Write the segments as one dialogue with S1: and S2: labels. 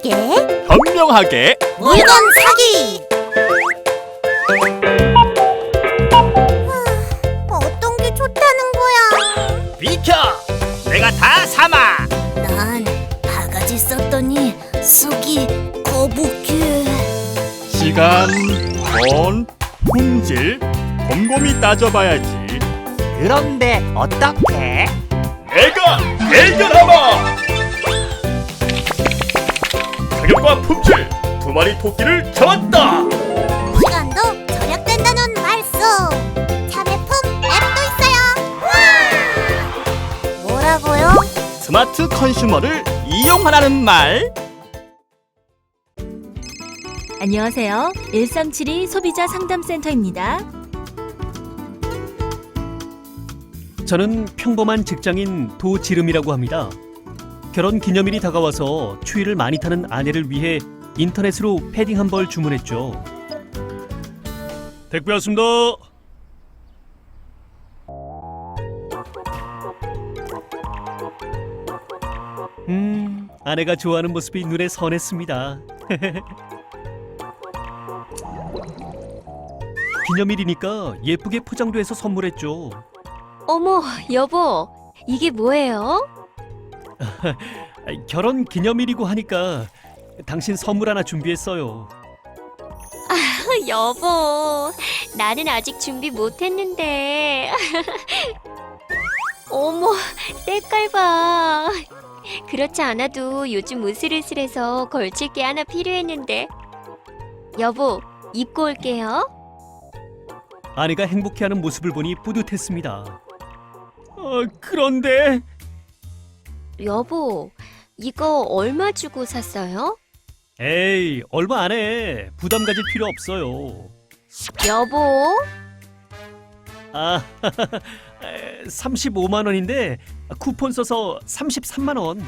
S1: 빠르게
S2: 현명하게
S1: 물건 사기. 어떤 게 좋다는 거야?
S2: 비켜! 내가 다 삼아!
S1: 난 바가지 썼더니 속이 거북해.
S2: 시간, 돈, 품질 곰곰이 따져봐야지.
S3: 그런데 어떻게?
S2: 내가 해결하마! 가격과 품질 두 마리 토끼를 잡았다!
S1: 시간도 절약된다는 말씀. 참외품 앱도 있어요. 와! 뭐라고요?
S2: 스마트 컨슈머를 이용하라는 말.
S4: 안녕하세요. 1372 소비자 상담센터입니다.
S5: 저는 평범한 직장인 도지름이라고 합니다. 결혼 기념일이 다가와서 추위를 많이 타는 아내를 위해 인터넷으로 패딩 한 벌 주문했죠. 택배 왔습니다. 아내가 좋아하는 모습이 눈에 선했습니다. 기념일이니까 예쁘게 포장도 해서 선물했죠.
S6: 어머, 여보, 이게 뭐예요?
S5: 결혼 기념일이고 하니까 당신 선물 하나 준비했어요.
S6: 여보, 나는 아직 준비 못했는데. 어머, 때깔 봐. 그렇지 않아도 요즘 으슬으슬해서 걸칠 게 하나 필요했는데. 여보, 입고 올게요.
S5: 아내가 행복해하는 모습을 보니 뿌듯했습니다. 그런데
S6: 여보, 이거 얼마 주고 샀어요?
S5: 에이, 얼마 안 해. 부담 가질 필요 없어요.
S6: 여보,
S5: 35만 원인데 쿠폰 써서 33만 원.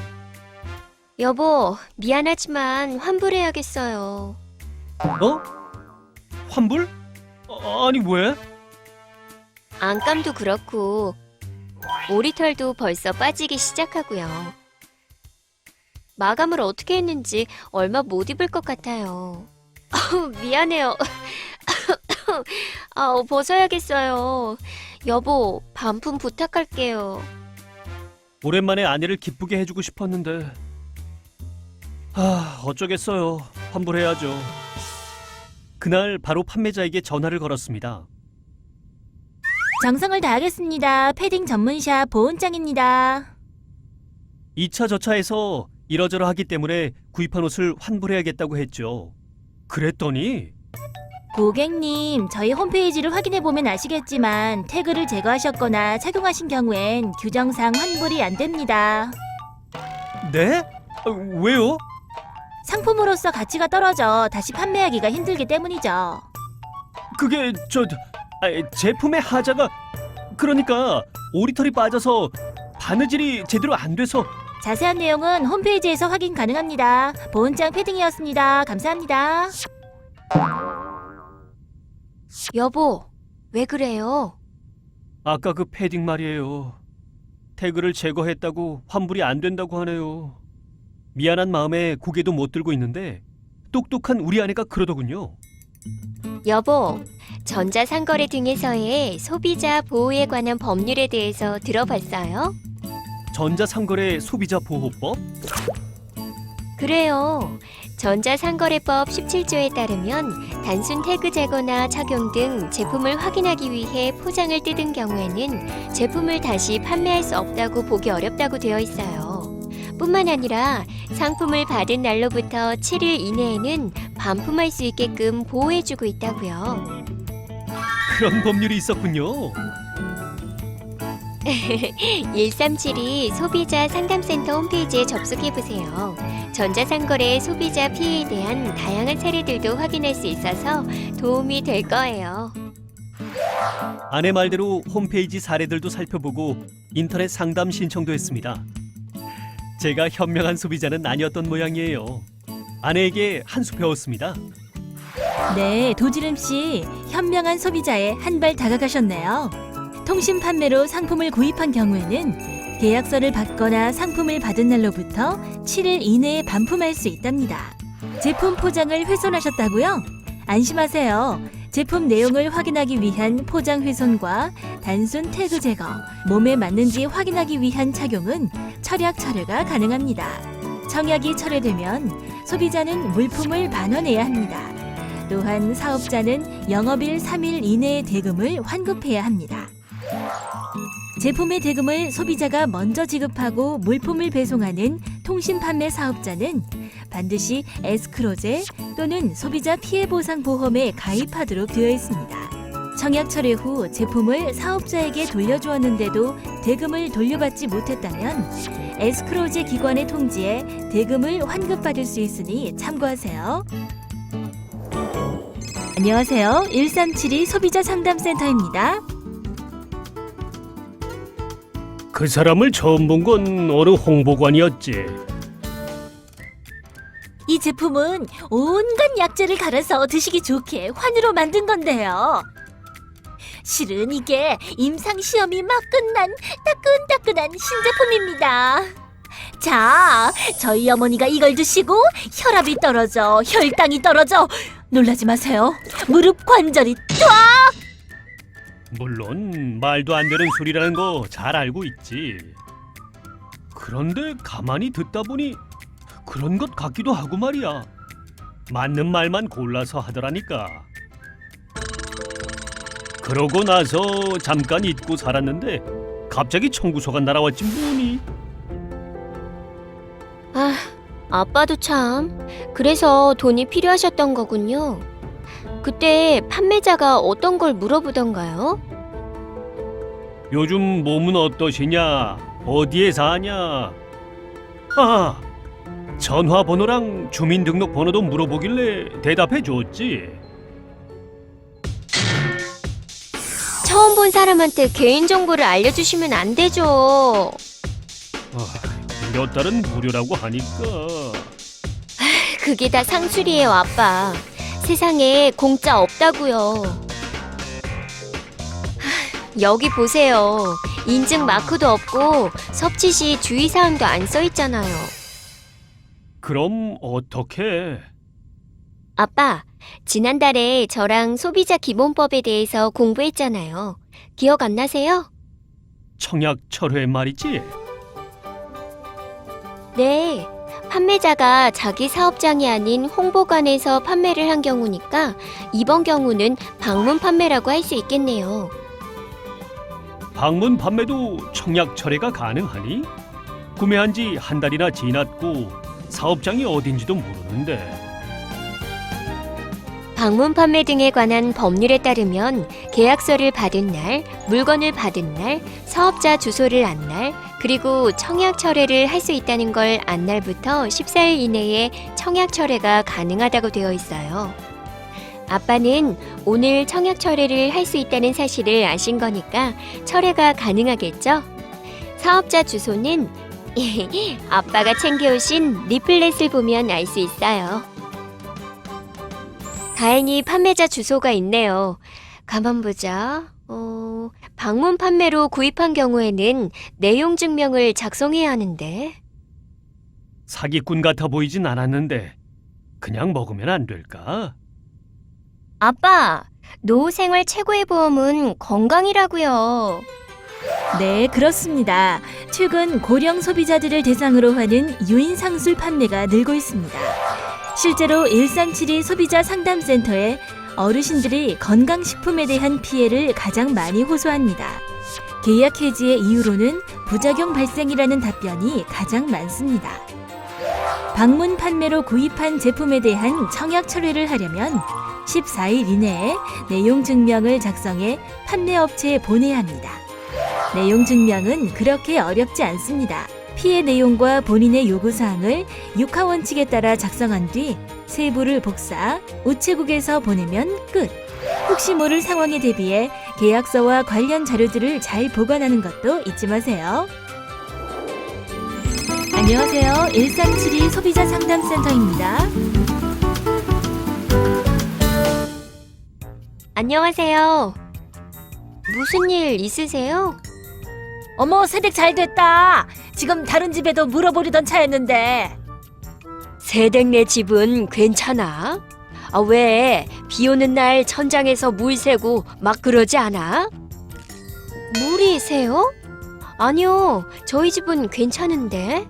S6: 여보, 미안하지만 환불해야겠어요.
S5: 어? 환불? 아니 왜?
S6: 안감도 그렇고 오리털도 벌써 빠지기 시작하고요. 마감을 어떻게 했는지 얼마 못 입을 것 같아요. 미안해요. 벗어야겠어요. 여보, 반품 부탁할게요.
S5: 오랜만에 아내를 기쁘게 해주고 싶었는데 어쩌겠어요. 환불해야죠. 그날 바로 판매자에게 전화를 걸었습니다.
S4: 정성을 다하겠습니다. 패딩 전문샵 보은짱입니다.
S5: 2차 저차해서 이러저러 하기 때문에 구입한 옷을 환불해야겠다고 했죠. 그랬더니
S4: 고객님, 저희 홈페이지를 확인해보면 아시겠지만 태그를 제거하셨거나 착용하신 경우엔 규정상 환불이 안 됩니다.
S5: 네? 왜요?
S4: 상품으로서 가치가 떨어져 다시 판매하기가 힘들기 때문이죠.
S5: 그게 제품의 하자가 그러니까 오리털이 빠져서 바느질이 제대로 안 돼서.
S4: 자세한 내용은 홈페이지에서 확인 가능합니다. 보은짱 패딩이었습니다. 감사합니다.
S6: 여보, 왜 그래요?
S5: 아까 그 패딩 말이에요. 태그를 제거했다고 환불이 안 된다고 하네요. 미안한 마음에 고개도 못 들고 있는데 똑똑한 우리 아내가 그러더군요.
S6: 여보, 전자상거래 등에서의 소비자 보호에 관한 법률에 대해서 들어봤어요?
S5: 전자상거래 소비자보호법?
S6: 그래요. 전자상거래법 17조에 따르면 단순 태그 제거나 착용 등 제품을 확인하기 위해 포장을 뜯은 경우에는 제품을 다시 판매할 수 없다고 보기 어렵다고 되어 있어요. 뿐만 아니라 상품을 받은 날로부터 7일 이내에는 반품할 수 있게끔 보호해주고 있다고요.
S5: 그런 법률이 있었군요.
S6: 1372 소비자 상담센터 홈페이지에 접속해보세요. 전자상거래 소비자 피해에 대한 다양한 사례들도 확인할 수 있어서 도움이 될 거예요.
S5: 아내 말대로 홈페이지 사례들도 살펴보고 인터넷 상담 신청도 했습니다. 제가 현명한 소비자는 아니었던 모양이에요. 아내에게 한 수 배웠습니다.
S4: 네, 도지름씨 현명한 소비자에 한 발 다가가셨네요. 통신 판매로 상품을 구입한 경우에는 계약서를 받거나 상품을 받은 날로부터 7일 이내에 반품할 수 있답니다. 제품 포장을 훼손하셨다고요? 안심하세요. 제품 내용을 확인하기 위한 포장 훼손과 단순 태그 제거, 몸에 맞는지 확인하기 위한 착용은 철약 철회가 가능합니다. 청약이 철회되면 소비자는 물품을 반환해야 합니다. 또한 사업자는 영업일 3일 이내에 대금을 환급해야 합니다. 제품의 대금을 소비자가 먼저 지급하고 물품을 배송하는 통신 판매 사업자는 반드시 에스크로제 또는 소비자 피해 보상 보험에 가입하도록 되어 있습니다. 청약 철회 후 제품을 사업자에게 돌려주었는데도 대금을 돌려받지 못했다면 에스크로제 기관의 통지에 대금을 환급받을 수 있으니 참고하세요. 안녕하세요. 1372 소비자 상담센터입니다.
S2: 그 사람을 처음 본 건 어느 홍보관이었지.
S4: 이 제품은 온갖 약재를 갈아서 드시기 좋게 환으로 만든 건데요. 실은 이게 임상시험이 막 끝난 따끈따끈한 신제품입니다. 자, 저희 어머니가 이걸 드시고 혈압이 떨어져, 혈당이 떨어져. 놀라지 마세요. 무릎 관절이
S2: 물론 말도 안 되는 소리라는 거 잘 알고 있지. 그런데 가만히 듣다 보니 그런 것 같기도 하고 말이야. 맞는 말만 골라서 하더라니까. 그러고 나서 잠깐 잊고 살았는데 갑자기 청구서가 날아왔지 뭐니.
S6: 아, 아빠도 참. 그래서 돈이 필요하셨던 거군요. 그때 판매자가 어떤 걸 물어보던가요?
S2: 요즘 몸은 어떠시냐? 어디에 사냐? 아, 전화번호랑 주민등록번호도 물어보길래 대답해 줬지.
S6: 처음 본 사람한테 개인정보를 알려주시면 안 되죠.
S2: 몇 달은 무료라고 하니까.
S6: 그게 다 상술이에요, 아빠. 세상에 공짜 없다고요. 여기 보세요. 인증 마크도 없고 섭취 시 주의사항도 안 써 있잖아요.
S2: 그럼 어떻게?
S6: 아빠, 지난달에 저랑 소비자 기본법에 대해서 공부했잖아요. 기억 안 나세요?
S2: 청약 철회 말이지?
S6: 네. 판매자가 자기 사업장이 아닌 홍보관에서 판매를 한 경우니까 이번 경우는 방문 판매라고 할 수 있겠네요.
S2: 방문 판매도 청약 철회가 가능하니? 구매한 지 한 달이나 지났고 사업장이 어딘지도 모르는데.
S6: 방문 판매 등에 관한 법률에 따르면 계약서를 받은 날, 물건을 받은 날, 사업자 주소를 안 날, 그리고 청약 철회를 할 수 있다는 걸 안 날부터 14일 이내에 청약 철회가 가능하다고 되어 있어요. 아빠는 오늘 청약 철회를 할 수 있다는 사실을 아신 거니까 철회가 가능하겠죠? 사업자 주소는 아빠가 챙겨오신 리플렛을 보면 알 수 있어요. 다행히 판매자 주소가 있네요. 가만 보자. 방문 판매로 구입한 경우에는 내용 증명을 작성해야 하는데.
S2: 사기꾼 같아 보이진 않았는데 그냥 먹으면 안 될까?
S6: 아빠, 노후생활 최고의 보험은 건강이라고요.
S4: 네, 그렇습니다. 최근 고령 소비자들을 대상으로 하는 유인상술 판매가 늘고 있습니다. 실제로 1372 소비자 상담센터에 어르신들이 건강식품에 대한 피해를 가장 많이 호소합니다. 계약 해지의 이유로는 부작용 발생이라는 답변이 가장 많습니다. 방문 판매로 구입한 제품에 대한 청약 철회를 하려면 14일 이내에 내용 증명을 작성해 판매업체에 보내야 합니다. 내용 증명은 그렇게 어렵지 않습니다. 피해 내용과 본인의 요구사항을 육하 원칙에 따라 작성한 뒤 세부를 복사, 우체국에서 보내면 끝. 혹시 모를 상황에 대비해 계약서와 관련 자료들을 잘 보관하는 것도 잊지 마세요. 안녕하세요. 1372 소비자 상담센터입니다.
S6: 안녕하세요. 무슨 일 있으세요?
S4: 어머, 새댁 잘 됐다. 지금 다른 집에도 물어보려던 차였는데.
S6: 새댁네 집은 괜찮아? 아, 왜? 비 오는 날 천장에서 물 새고 막 그러지 않아? 물이 새요? 아니요, 저희 집은 괜찮은데.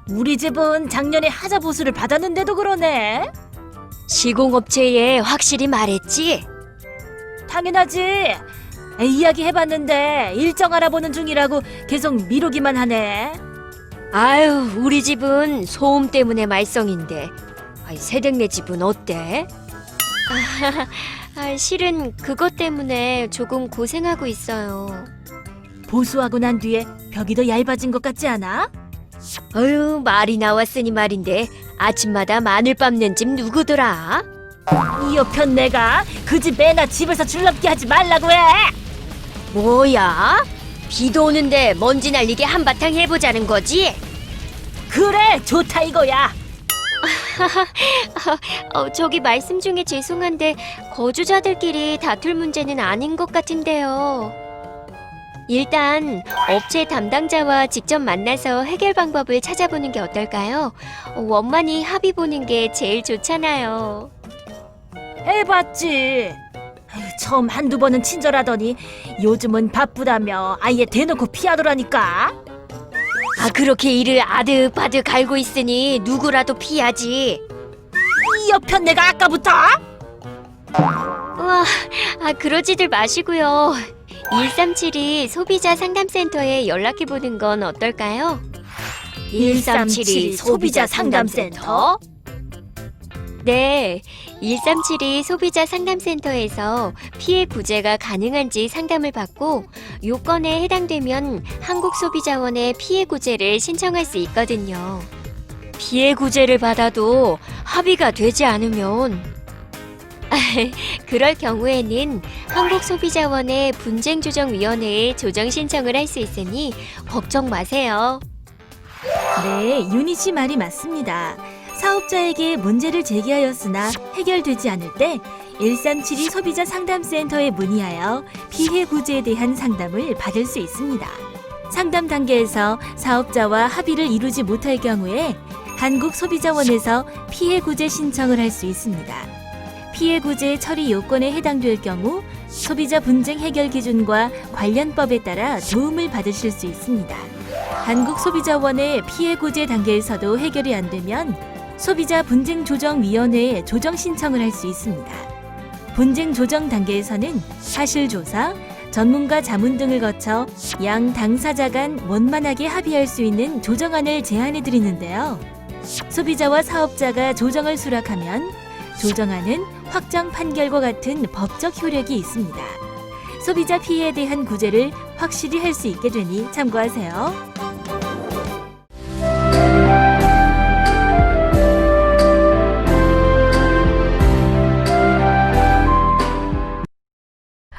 S4: 우리 집은 작년에 하자 보수를 받았는데도 그러네.
S6: 시공업체에 확실히 말했지?
S4: 당연하지. 이야기 해봤는데 일정 알아보는 중이라고 계속 미루기만 하네.
S6: 아유, 우리 집은 소음 때문에 말썽인데. 새댁네 집은 어때? 실은 그것 때문에 조금 고생하고 있어요.
S4: 보수하고 난 뒤에 벽이 더 얇아진 것 같지 않아?
S6: 어휴, 말이 나왔으니 말인데 아침마다 마늘 빻는 집 누구더라?
S4: 이 옆편 내가 그 집 애나 집에서 줄넘기 하지 말라고 해.
S6: 뭐야? 비도 오는데 먼지 날리게 한바탕 해보자는 거지?
S4: 그래, 좋다 이거야.
S6: 저기 말씀 중에 죄송한데 거주자들끼리 다툴 문제는 아닌 것 같은데요. 일단 업체 담당자와 직접 만나서 해결 방법을 찾아보는 게 어떨까요? 원만히 합의 보는 게 제일 좋잖아요.
S4: 해봤지. 처음 한두 번은 친절하더니 요즘은 바쁘다며 아예 대놓고 피하더라니까.
S6: 그렇게 이를 아득바득 알고 있으니 누구라도 피하지.
S4: 이 옆편 내가 아까부터.
S6: 우와, 그러지들 마시고요. 1372 소비자 상담센터에 연락해보는 건 어떨까요?
S4: 1372 소비자 상담센터?
S6: 네, 1372 소비자 상담센터에서 피해 구제가 가능한지 상담을 받고 요건에 해당되면 한국소비자원에 피해 구제를 신청할 수 있거든요. 피해 구제를 받아도 합의가 되지 않으면 그럴 경우에는 한국소비자원의 분쟁조정위원회에 조정 신청을 할 수 있으니 걱정 마세요.
S4: 네, 윤희 씨 말이 맞습니다. 사업자에게 문제를 제기하였으나 해결되지 않을 때 1372 소비자 상담센터에 문의하여 피해 구제에 대한 상담을 받을 수 있습니다. 상담 단계에서 사업자와 합의를 이루지 못할 경우에 한국소비자원에서 피해 구제 신청을 할 수 있습니다. 피해 구제 처리 요건에 해당될 경우 소비자 분쟁 해결 기준과 관련법에 따라 도움을 받으실 수 있습니다. 한국소비자원의 피해 구제 단계에서도 해결이 안 되면 소비자 분쟁 조정 위원회에 조정 신청을 할 수 있습니다. 분쟁 조정 단계에서는 사실 조사, 전문가 자문 등을 거쳐 양 당사자 간 원만하게 합의할 수 있는 조정안을 제안해 드리는데요. 소비자와 사업자가 조정을 수락하면 조정안은 확정 판결과 같은 법적 효력이 있습니다. 소비자 피해에 대한 구제를 확실히 할 수 있게 되니 참고하세요.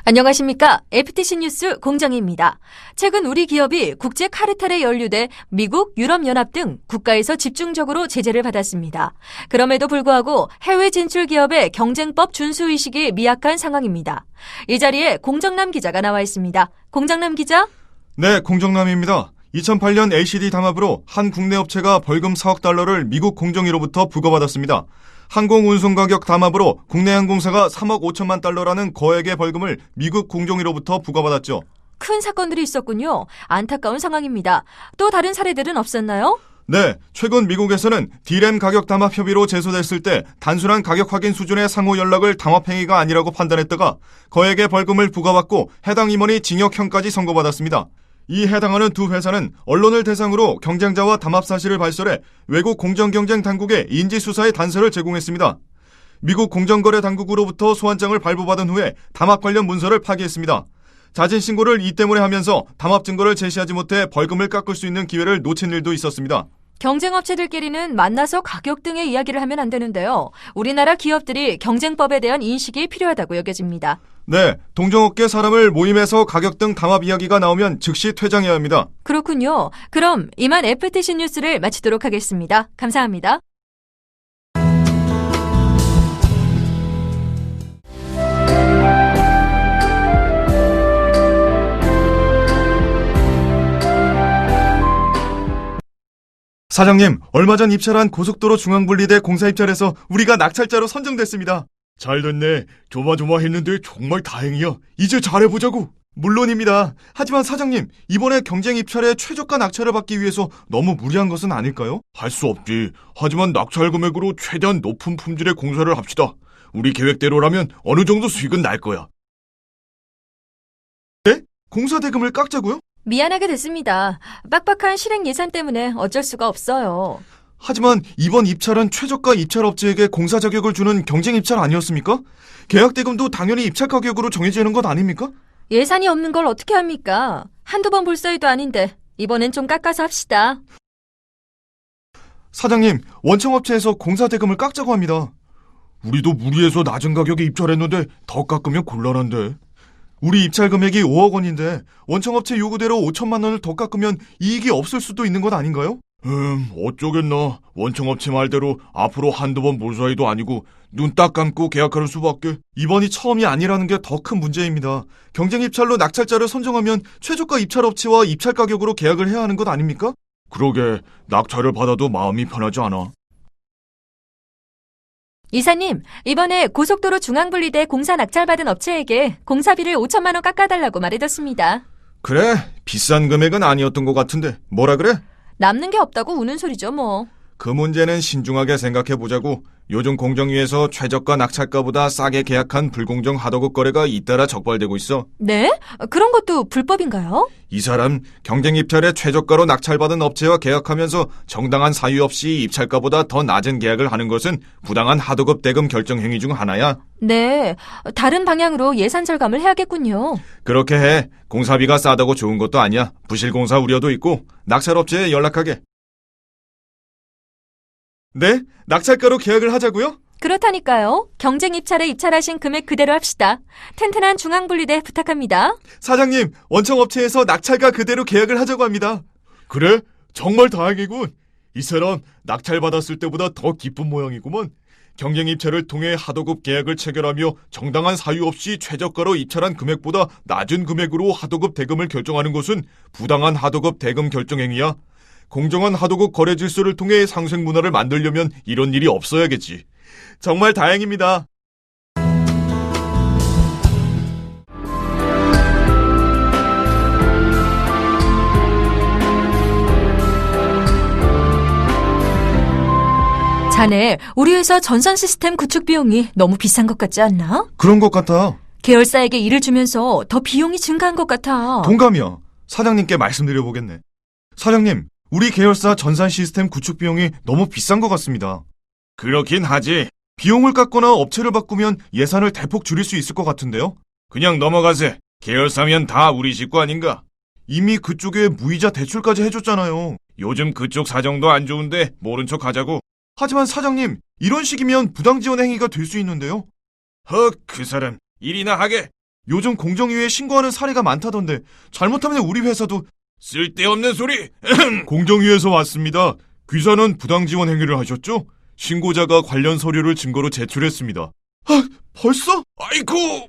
S7: 안녕하십니까. FTC 뉴스 공정희입니다. 최근 우리 기업이 국제 카르텔에 연루돼 미국, 유럽연합 등 국가에서 집중적으로 제재를 받았습니다. 그럼에도 불구하고 해외 진출 기업의 경쟁법 준수의식이 미약한 상황입니다. 이 자리에 공정남 기자가 나와 있습니다. 공정남 기자?
S8: 네, 공정남입니다. 2008년 LCD 담합으로 한 국내 업체가 벌금 4억 달러를 미국 공정위로부터 부과받았습니다. 항공운송 가격 담합으로 국내 항공사가 3억 5천만 달러라는 거액의 벌금을 미국 공정위로부터 부과받았죠.
S7: 큰 사건들이 있었군요. 안타까운 상황입니다. 또 다른 사례들은 없었나요?
S8: 네, 최근 미국에서는 D램 가격 담합 협의로 제소됐을 때 단순한 가격 확인 수준의 상호 연락을 담합행위가 아니라고 판단했다가 거액의 벌금을 부과받고 해당 임원이 징역형까지 선고받았습니다. 이 해당하는 두 회사는 언론을 대상으로 경쟁자와 담합 사실을 발설해 외국 공정경쟁 당국에 인지수사의 단서를 제공했습니다. 미국 공정거래 당국으로부터 소환장을 발부받은 후에 담합 관련 문서를 파기했습니다. 자진 신고를 이 때문에 하면서 담합 증거를 제시하지 못해 벌금을 깎을 수 있는 기회를 놓친 일도 있었습니다.
S7: 경쟁업체들끼리는 만나서 가격 등의 이야기를 하면 안 되는데요. 우리나라 기업들이 경쟁법에 대한 인식이 필요하다고 여겨집니다.
S8: 네, 동종업계 사람을 모임에서 가격 등 담합 이야기가 나오면 즉시 퇴장해야 합니다.
S7: 그렇군요. 그럼 이만 FTC 뉴스를 마치도록 하겠습니다. 감사합니다.
S8: 사장님, 얼마 전 입찰한 고속도로 중앙분리대 공사 입찰에서 우리가 낙찰자로 선정됐습니다. 잘 됐네. 조마조마했는데 정말 다행이야. 이제 잘해보자고. 물론입니다. 하지만 사장님, 이번에 경쟁 입찰에 최저가 낙찰을 받기 위해서 너무 무리한 것은 아닐까요? 할 수 없지. 하지만 낙찰 금액으로 최대한 높은 품질의 공사를 합시다. 우리 계획대로라면 어느 정도 수익은 날 거야. 네? 공사 대금을 깎자고요?
S7: 미안하게 됐습니다. 빡빡한 실행 예산 때문에 어쩔 수가 없어요.
S8: 하지만 이번 입찰은 최저가 입찰업체에게 공사 자격을 주는 경쟁 입찰 아니었습니까? 계약 대금도 당연히 입찰 가격으로 정해지는 것 아닙니까?
S7: 예산이 없는 걸 어떻게 합니까? 한두 번 볼 사이도 아닌데 이번엔 좀 깎아서 합시다.
S8: 사장님, 원청업체에서 공사 대금을 깎자고 합니다. 우리도 무리해서 낮은 가격에 입찰했는데 더 깎으면 곤란한데. 우리 입찰 금액이 5억 원인데 원청업체 요구대로 5천만 원을 더 깎으면 이익이 없을 수도 있는 것 아닌가요? 어쩌겠나. 원청업체 말대로 앞으로 한두 번 볼 사이도 아니고 눈 딱 감고 계약하는 수밖에. 이번이 처음이 아니라는 게 더 큰 문제입니다. 경쟁 입찰로 낙찰자를 선정하면 최저가 입찰업체와 입찰 가격으로 계약을 해야 하는 것 아닙니까? 그러게, 낙찰을 받아도 마음이 편하지 않아.
S7: 이사님, 이번에 고속도로 중앙분리대 공사 낙찰받은 업체에게 공사비를 5천만 원 깎아달라고 말해뒀습니다.
S8: 그래, 비싼 금액은 아니었던 것 같은데 뭐라 그래?
S7: 남는 게 없다고 우는 소리죠 뭐.
S8: 그 문제는 신중하게 생각해보자고. 요즘 공정위에서 최저가 낙찰가보다 싸게 계약한 불공정 하도급 거래가 잇따라 적발되고 있어.
S7: 네? 그런 것도 불법인가요?
S8: 이 사람 경쟁 입찰에 최저가로 낙찰받은 업체와 계약하면서 정당한 사유 없이 입찰가보다 더 낮은 계약을 하는 것은 부당한 하도급 대금 결정 행위 중 하나야.
S7: 네, 다른 방향으로 예산 절감을 해야겠군요.
S8: 그렇게 해. 공사비가 싸다고 좋은 것도 아니야. 부실 공사 우려도 있고. 낙찰업체에 연락하게. 네? 낙찰가로 계약을 하자고요?
S7: 그렇다니까요. 경쟁 입찰에 입찰하신 금액 그대로 합시다. 튼튼한 중앙분리대 부탁합니다.
S8: 사장님, 원청업체에서 낙찰가 그대로 계약을 하자고 합니다. 그래? 정말 다행이군. 이 사람 낙찰 받았을 때보다 더 기쁜 모양이구먼. 경쟁 입찰을 통해 하도급 계약을 체결하며 정당한 사유 없이 최저가로 입찰한 금액보다 낮은 금액으로 하도급 대금을 결정하는 것은 부당한 하도급 대금 결정 행위야. 공정한 하도급 거래 질서를 통해 상생 문화를 만들려면 이런 일이 없어야겠지. 정말 다행입니다.
S7: 자네, 우리 회사 전산 시스템 구축 비용이 너무 비싼 것 같지 않나?
S8: 그런 것 같아.
S7: 계열사에게 일을 주면서 더 비용이 증가한 것 같아.
S8: 동감이야. 사장님께 말씀드려보겠네. 사장님, 우리 계열사 전산 시스템 구축 비용이 너무 비싼 것 같습니다. 그렇긴 하지. 비용을 깎거나 업체를 바꾸면 예산을 대폭 줄일 수 있을 것 같은데요? 그냥 넘어가세. 계열사면 다 우리 식구 아닌가? 이미 그쪽에 무이자 대출까지 해줬잖아요. 요즘 그쪽 사정도 안 좋은데 모른 척 하자고. 하지만 사장님, 이런 식이면 부당지원 행위가 될 수 있는데요? 그 사람 일이나 하게. 요즘 공정위에 신고하는 사례가 많다던데 잘못하면 우리 회사도. 쓸데없는 소리! 공정위에서 왔습니다. 귀사는 부당지원 행위를 하셨죠? 신고자가 관련 서류를 증거로 제출했습니다. 벌써? 아이고!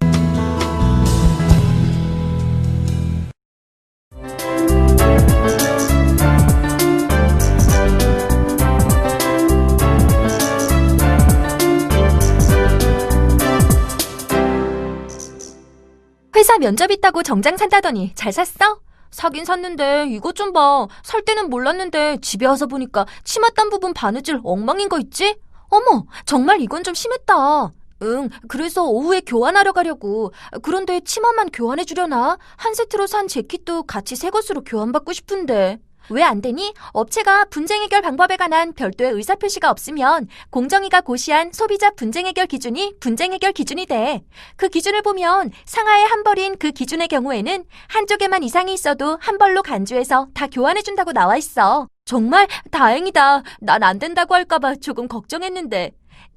S7: 회사 면접 있다고 정장 산다더니 잘 샀어? 사긴 샀는데 이것 좀 봐. 살 때는 몰랐는데 집에 와서 보니까 치마 딴 부분 바느질 엉망인 거 있지? 어머, 정말 이건 좀 심했다. 응, 그래서 오후에 교환하러 가려고. 그런데 치마만 교환해 주려나? 한 세트로 산 재킷도 같이 새 것으로 교환받고 싶은데. 왜 안 되니? 업체가 분쟁 해결 방법에 관한 별도의 의사표시가 없으면 공정위가 고시한 소비자 분쟁 해결 기준이 분쟁 해결 기준이 돼. 그 기준을 보면 상하의 한 벌인 그 기준의 경우에는 한쪽에만 이상이 있어도 한 벌로 간주해서 다 교환해준다고 나와 있어. 정말 다행이다. 난 안 된다고 할까봐 조금 걱정했는데.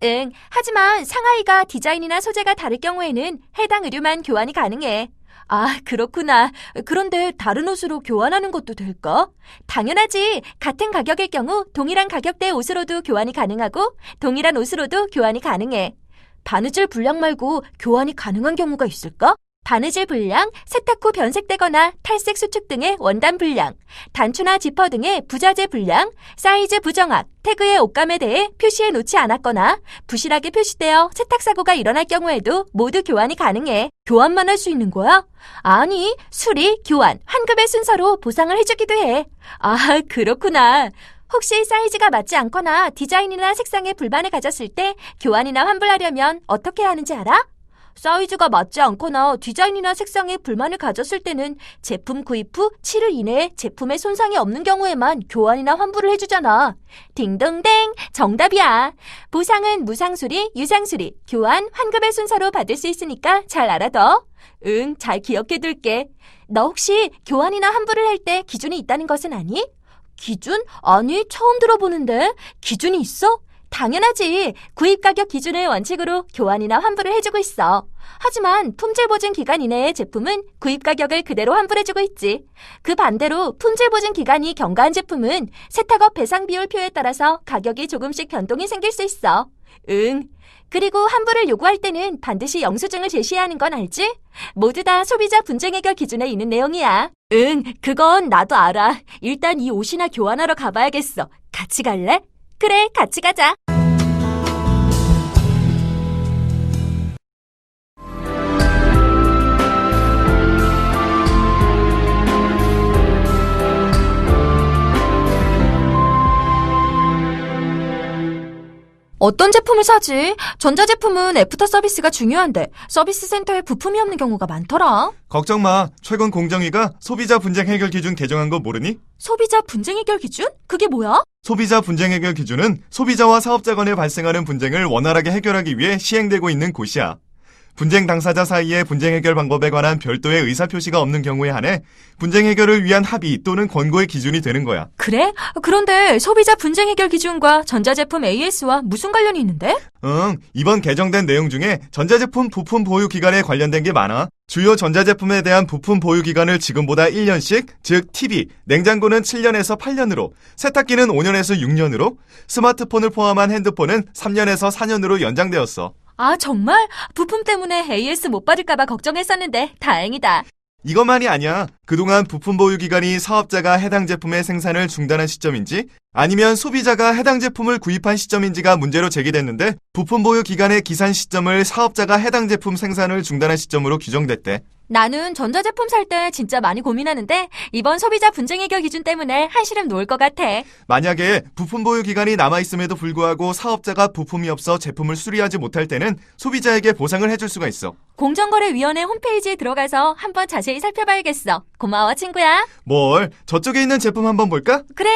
S7: 응, 하지만 상하이가 디자인이나 소재가 다를 경우에는 해당 의류만 교환이 가능해. 아, 그렇구나. 그런데 다른 옷으로 교환하는 것도 될까? 당연하지. 같은 가격일 경우 동일한 가격대의 옷으로도 교환이 가능하고 동일한 옷으로도 교환이 가능해. 바느질 분량 말고 교환이 가능한 경우가 있을까? 바느질 불량, 세탁 후 변색되거나 탈색 수축 등의 원단 불량, 단추나 지퍼 등의 부자재 불량, 사이즈 부정확, 태그의 옷감에 대해 표시해 놓지 않았거나 부실하게 표시되어 세탁 사고가 일어날 경우에도 모두 교환이 가능해. 교환만 할 수 있는 거야? 아니, 수리, 교환, 환급의 순서로 보상을 해주기도 해. 아, 그렇구나. 혹시 사이즈가 맞지 않거나 디자인이나 색상에 불만을 가졌을 때 교환이나 환불하려면 어떻게 하는지 알아? 사이즈가 맞지 않거나 디자인이나 색상에 불만을 가졌을 때는 제품 구입 후 7일 이내에 제품에 손상이 없는 경우에만 교환이나 환불을 해주잖아. 딩동댕, 정답이야. 보상은 무상수리, 유상수리, 교환, 환급의 순서로 받을 수 있으니까 잘 알아둬. 응, 잘 기억해둘게. 너 혹시 교환이나 환불을 할 때 기준이 있다는 것은 아니? 기준? 아니, 처음 들어보는데. 기준이 있어? 당연하지. 구입 가격 기준을 원칙으로 교환이나 환불을 해주고 있어. 하지만 품질 보증 기간 이내의 제품은 구입 가격을 그대로 환불해주고 있지. 그 반대로 품질 보증 기간이 경과한 제품은 세탁업 배상 비율표에 따라서 가격이 조금씩 변동이 생길 수 있어. 응. 그리고 환불을 요구할 때는 반드시 영수증을 제시해야 하는 건 알지? 모두 다 소비자 분쟁 해결 기준에 있는 내용이야. 응, 그건 나도 알아. 일단 이 옷이나 교환하러 가봐야겠어. 같이 갈래? 그래, 같이 가자. 어떤 제품을 사지? 전자제품은 애프터 서비스가 중요한데 서비스 센터에 부품이 없는 경우가 많더라.
S8: 걱정 마. 최근 공정위가 소비자 분쟁 해결 기준 개정한 거 모르니?
S7: 소비자 분쟁 해결 기준? 그게 뭐야?
S8: 소비자 분쟁 해결 기준은 소비자와 사업자 간에 발생하는 분쟁을 원활하게 해결하기 위해 시행되고 있는 곳이야. 분쟁 당사자 사이의 분쟁 해결 방법에 관한 별도의 의사표시가 없는 경우에 한해 분쟁 해결을 위한 합의 또는 권고의 기준이 되는 거야.
S7: 그래? 그런데 소비자 분쟁 해결 기준과 전자제품 AS와 무슨 관련이 있는데?
S8: 이번 개정된 내용 중에 전자제품 부품 보유 기간에 관련된 게 많아. 주요 전자제품에 대한 부품 보유 기간을 지금보다 1년씩, 즉 TV, 냉장고는 7년에서 8년으로, 세탁기는 5년에서 6년으로, 스마트폰을 포함한 핸드폰은 3년에서 4년으로 연장되었어.
S7: 아, 정말? 부품 때문에 AS 못 받을까봐 걱정했었는데 다행이다.
S8: 이것만이 아니야. 그동안 부품 보유 기간이 사업자가 해당 제품의 생산을 중단한 시점인지 아니면 소비자가 해당 제품을 구입한 시점인지가 문제로 제기됐는데 부품 보유 기간의 기산 시점을 사업자가 해당 제품 생산을 중단한 시점으로 규정됐대.
S7: 나는 전자제품 살 때 진짜 많이 고민하는데 이번 소비자 분쟁 해결 기준 때문에 한시름 놓을 것 같아.
S8: 만약에 부품 보유 기간이 남아있음에도 불구하고 사업자가 부품이 없어 제품을 수리하지 못할 때는 소비자에게 보상을 해줄 수가 있어.
S7: 공정거래위원회 홈페이지에 들어가서 한번 자세히 살펴봐야겠어. 고마워, 친구야.
S8: 뭘? 저쪽에 있는 제품 한번 볼까?
S7: 그래.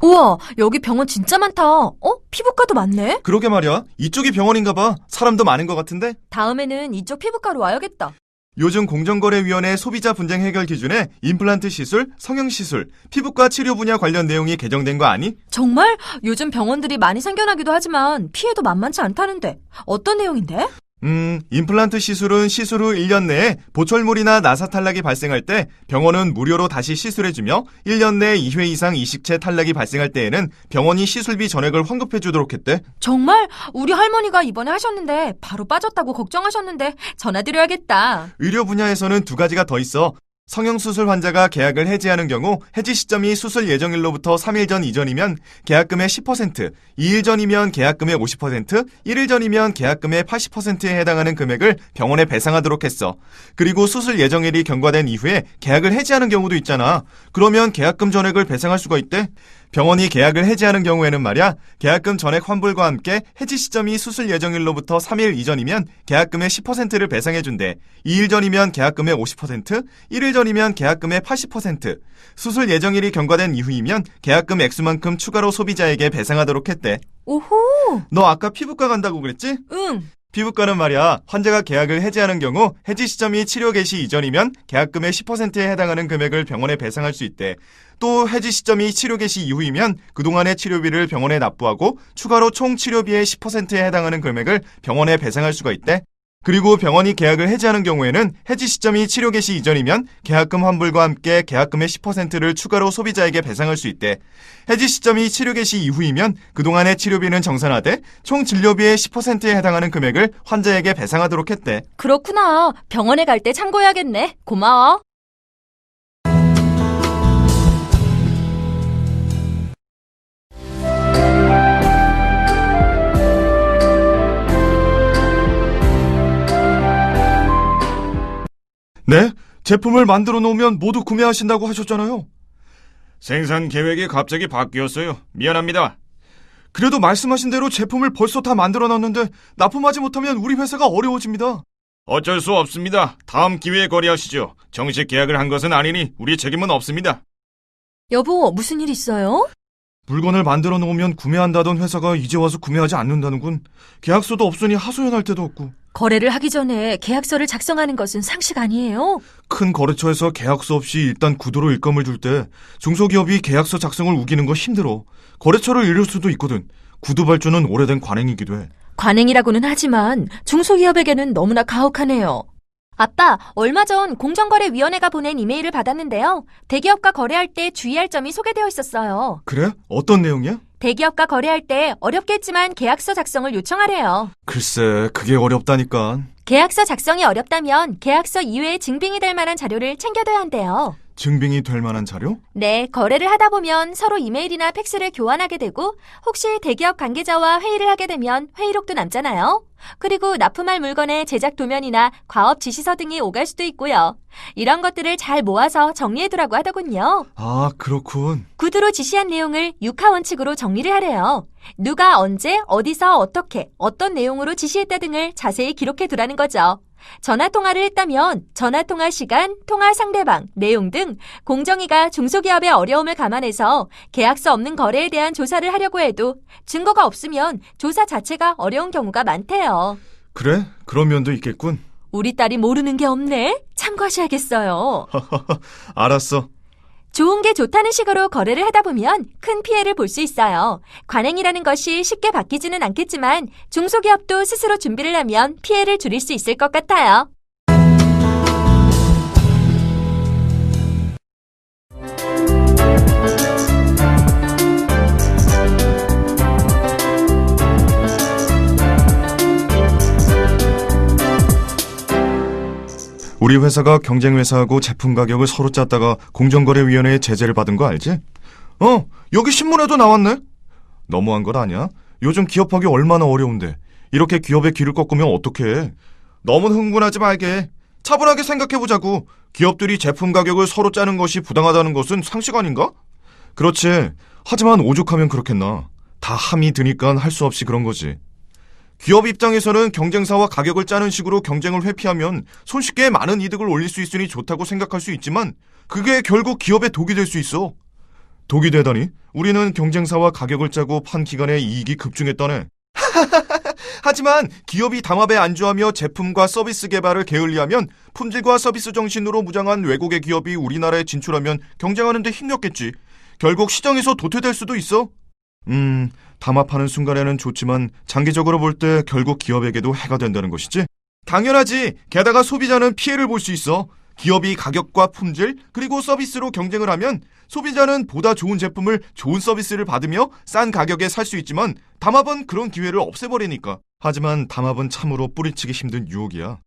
S7: 우와, 여기 병원 진짜 많다. 피부과도 많네?
S8: 그러게 말이야. 이쪽이 병원인가 봐. 사람도 많은 것 같은데?
S7: 다음에는 이쪽 피부과로 와야겠다.
S8: 요즘 공정거래위원회 소비자 분쟁 해결 기준에 임플란트 시술, 성형시술, 피부과 치료 분야 관련 내용이 개정된 거 아니?
S7: 정말? 요즘 병원들이 많이 생겨나기도 하지만 피해도 만만치 않다는데 어떤 내용인데?
S8: 임플란트 시술은 시술 후 1년 내에 보철물이나 나사 탈락이 발생할 때 병원은 무료로 다시 시술해주며 1년 내에 2회 이상 이식체 탈락이 발생할 때에는 병원이 시술비 전액을 환급해주도록 했대.
S7: 정말? 우리 할머니가 이번에 하셨는데 바로 빠졌다고 걱정하셨는데 전화드려야겠다.
S8: 의료 분야에서는 두 가지가 더 있어. 성형수술 환자가 계약을 해지하는 경우 해지 시점이 수술 예정일로부터 3일 전 이전이면 계약금의 10%, 2일 전이면 계약금의 50%, 1일 전이면 계약금의 80%에 해당하는 금액을 병원에 배상하도록 했어. 그리고 수술 예정일이 경과된 이후에 계약을 해지하는 경우도 있잖아. 그러면 계약금 전액을 배상할 수가 있대. 병원이 계약을 해지하는 경우에는 말이야, 계약금 전액 환불과 함께 해지 시점이 수술 예정일로부터 3일 이전이면 계약금의 10%를 배상해준대. 2일 전이면 계약금의 50%, 1일 전이면 계약금의 80%, 수술 예정일이 경과된 이후이면 계약금 액수만큼 추가로 소비자에게 배상하도록 했대.
S7: 오호!
S8: 너 아까 피부과 간다고 그랬지?
S7: 응.
S8: 피부과는 말이야, 환자가 계약을 해지하는 경우 해지 시점이 치료 개시 이전이면 계약금의 10%에 해당하는 금액을 병원에 배상할 수 있대. 또 해지 시점이 치료 개시 이후이면 그동안의 치료비를 병원에 납부하고 추가로 총 치료비의 10%에 해당하는 금액을 병원에 배상할 수가 있대. 그리고 병원이 계약을 해지하는 경우에는 해지 시점이 치료 개시 이전이면 계약금 환불과 함께 계약금의 10%를 추가로 소비자에게 배상할 수 있대. 해지 시점이 치료 개시 이후이면 그동안의 치료비는 정산하되 총 진료비의 10%에 해당하는 금액을 환자에게 배상하도록 했대.
S7: 그렇구나. 병원에 갈 때 참고해야겠네. 고마워.
S8: 네? 제품을 만들어 놓으면 모두 구매하신다고 하셨잖아요. 생산 계획이 갑자기 바뀌었어요. 미안합니다. 그래도 말씀하신 대로 제품을 벌써 다 만들어 놨는데 납품하지 못하면 우리 회사가 어려워집니다. 어쩔 수 없습니다. 다음 기회에 거래하시죠. 정식 계약을 한 것은 아니니 우리 책임은 없습니다.
S7: 여보, 무슨 일 있어요?
S8: 물건을 만들어 놓으면 구매한다던 회사가 이제 와서 구매하지 않는다는군. 계약서도 없으니 하소연할 데도 없고.
S7: 거래를 하기 전에 계약서를 작성하는 것은 상식 아니에요?
S8: 큰 거래처에서 계약서 없이 일단 구두로 일감을 줄 때 중소기업이 계약서 작성을 우기는 거 힘들어. 거래처를 잃을 수도 있거든. 구두 발주는 오래된 관행이기도 해.
S7: 관행이라고는 하지만 중소기업에게는 너무나 가혹하네요. 아빠, 얼마 전 공정거래위원회가 보낸 이메일을 받았는데요. 대기업과 거래할 때 주의할 점이 소개되어 있었어요.
S8: 그래? 어떤 내용이야?
S7: 대기업과 거래할 때 어렵겠지만 계약서 작성을 요청하래요.
S8: 글쎄, 그게 어렵다니까.
S7: 계약서 작성이 어렵다면 계약서 이외에 증빙이 될 만한 자료를 챙겨둬야 한대요.
S8: 증빙이 될 만한 자료?
S7: 네, 거래를 하다 보면 서로 이메일이나 팩스를 교환하게 되고 혹시 대기업 관계자와 회의를 하게 되면 회의록도 남잖아요. 그리고 납품할 물건의 제작 도면이나 과업 지시서 등이 오갈 수도 있고요. 이런 것들을 잘 모아서 정리해두라고 하더군요.
S8: 아, 그렇군.
S7: 구두로 지시한 내용을 6하 원칙으로 정리를 하래요. 누가 언제, 어디서, 어떻게, 어떤 내용으로 지시했다 등을 자세히 기록해두라는 거죠. 전화통화를 했다면 전화통화 시간, 통화 상대방, 내용 등 공정위가 중소기업의 어려움을 감안해서 계약서 없는 거래에 대한 조사를 하려고 해도 증거가 없으면 조사 자체가 어려운 경우가 많대요.
S8: 그래? 그런 면도 있겠군.
S7: 우리 딸이 모르는 게 없네? 참고하셔야겠어요.
S8: 알았어.
S7: 좋은 게 좋다는 식으로 거래를 하다 보면 큰 피해를 볼 수 있어요. 관행이라는 것이 쉽게 바뀌지는 않겠지만 중소기업도 스스로 준비를 하면 피해를 줄일 수 있을 것 같아요.
S8: 우리 회사가 경쟁회사하고 제품 가격을 서로 짰다가 공정거래위원회의 제재를 받은 거 알지? 여기 신문에도 나왔네? 너무한 것 아니야? 요즘 기업하기 얼마나 어려운데 이렇게 기업의 길을 꺾으면 어떡해. 너무 흥분하지 말게. 차분하게 생각해보자고. 기업들이 제품 가격을 서로 짜는 것이 부당하다는 것은 상식 아닌가? 그렇지. 하지만 오죽하면 그렇겠나. 다 함이 드니까 할 수 없이 그런 거지. 기업 입장에서는 경쟁사와 가격을 짜는 식으로 경쟁을 회피하면 손쉽게 많은 이득을 올릴 수 있으니 좋다고 생각할 수 있지만 그게 결국 기업의 독이 될 수 있어. 독이 되다니? 우리는 경쟁사와 가격을 짜고 판 기간에 이익이 급증했다네. 하지만 기업이 담합에 안주하며 제품과 서비스 개발을 게을리하면 품질과 서비스 정신으로 무장한 외국의 기업이 우리나라에 진출하면 경쟁하는 데 힘겹겠지. 결국 시장에서 도태될 수도 있어. 담합하는 순간에는 좋지만 장기적으로 볼 때 결국 기업에게도 해가 된다는 것이지? 당연하지. 게다가 소비자는 피해를 볼 수 있어. 기업이 가격과 품질 그리고 서비스로 경쟁을 하면 소비자는 보다 좋은 제품을 좋은 서비스를 받으며 싼 가격에 살 수 있지만 담합은 그런 기회를 없애버리니까. 하지만 담합은 참으로 뿌리치기 힘든 유혹이야.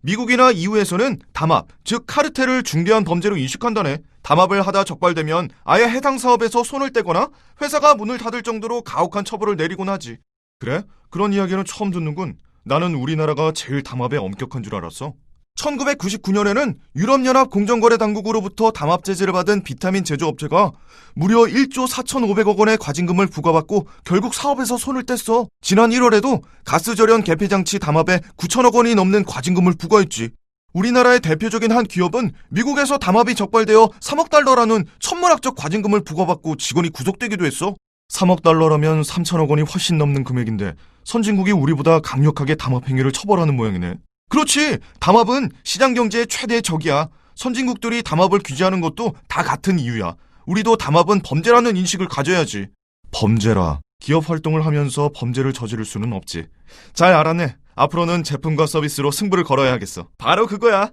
S8: 미국이나 EU에서는 담합, 즉 카르텔을 중대한 범죄로 인식한다네. 담합을 하다 적발되면 아예 해당 사업에서 손을 떼거나 회사가 문을 닫을 정도로 가혹한 처벌을 내리곤 하지. 그래? 그런 이야기는 처음 듣는군. 나는 우리나라가 제일 담합에 엄격한 줄 알았어. 1999년에는 유럽연합 공정거래당국으로부터 담합 제재를 받은 비타민 제조업체가 무려 1조 4,500억 원의 과징금을 부과받고 결국 사업에서 손을 뗐어. 지난 1월에도 가스절연 개폐장치 담합에 9천억 원이 넘는 과징금을 부과했지. 우리나라의 대표적인 한 기업은 미국에서 담합이 적발되어 3억 달러라는 천문학적 과징금을 부과받고 직원이 구속되기도 했어. 3억 달러라면 3천억 원이 훨씬 넘는 금액인데 선진국이 우리보다 강력하게 담합 행위를 처벌하는 모양이네. 그렇지. 담합은 시장경제의 최대의 적이야. 선진국들이 담합을 규제하는 것도 다 같은 이유야. 우리도 담합은 범죄라는 인식을 가져야지. 범죄라. 기업 활동을 하면서 범죄를 저지를 수는 없지. 잘 알았네. 앞으로는 제품과 서비스로 승부를 걸어야겠어. 바로 그거야.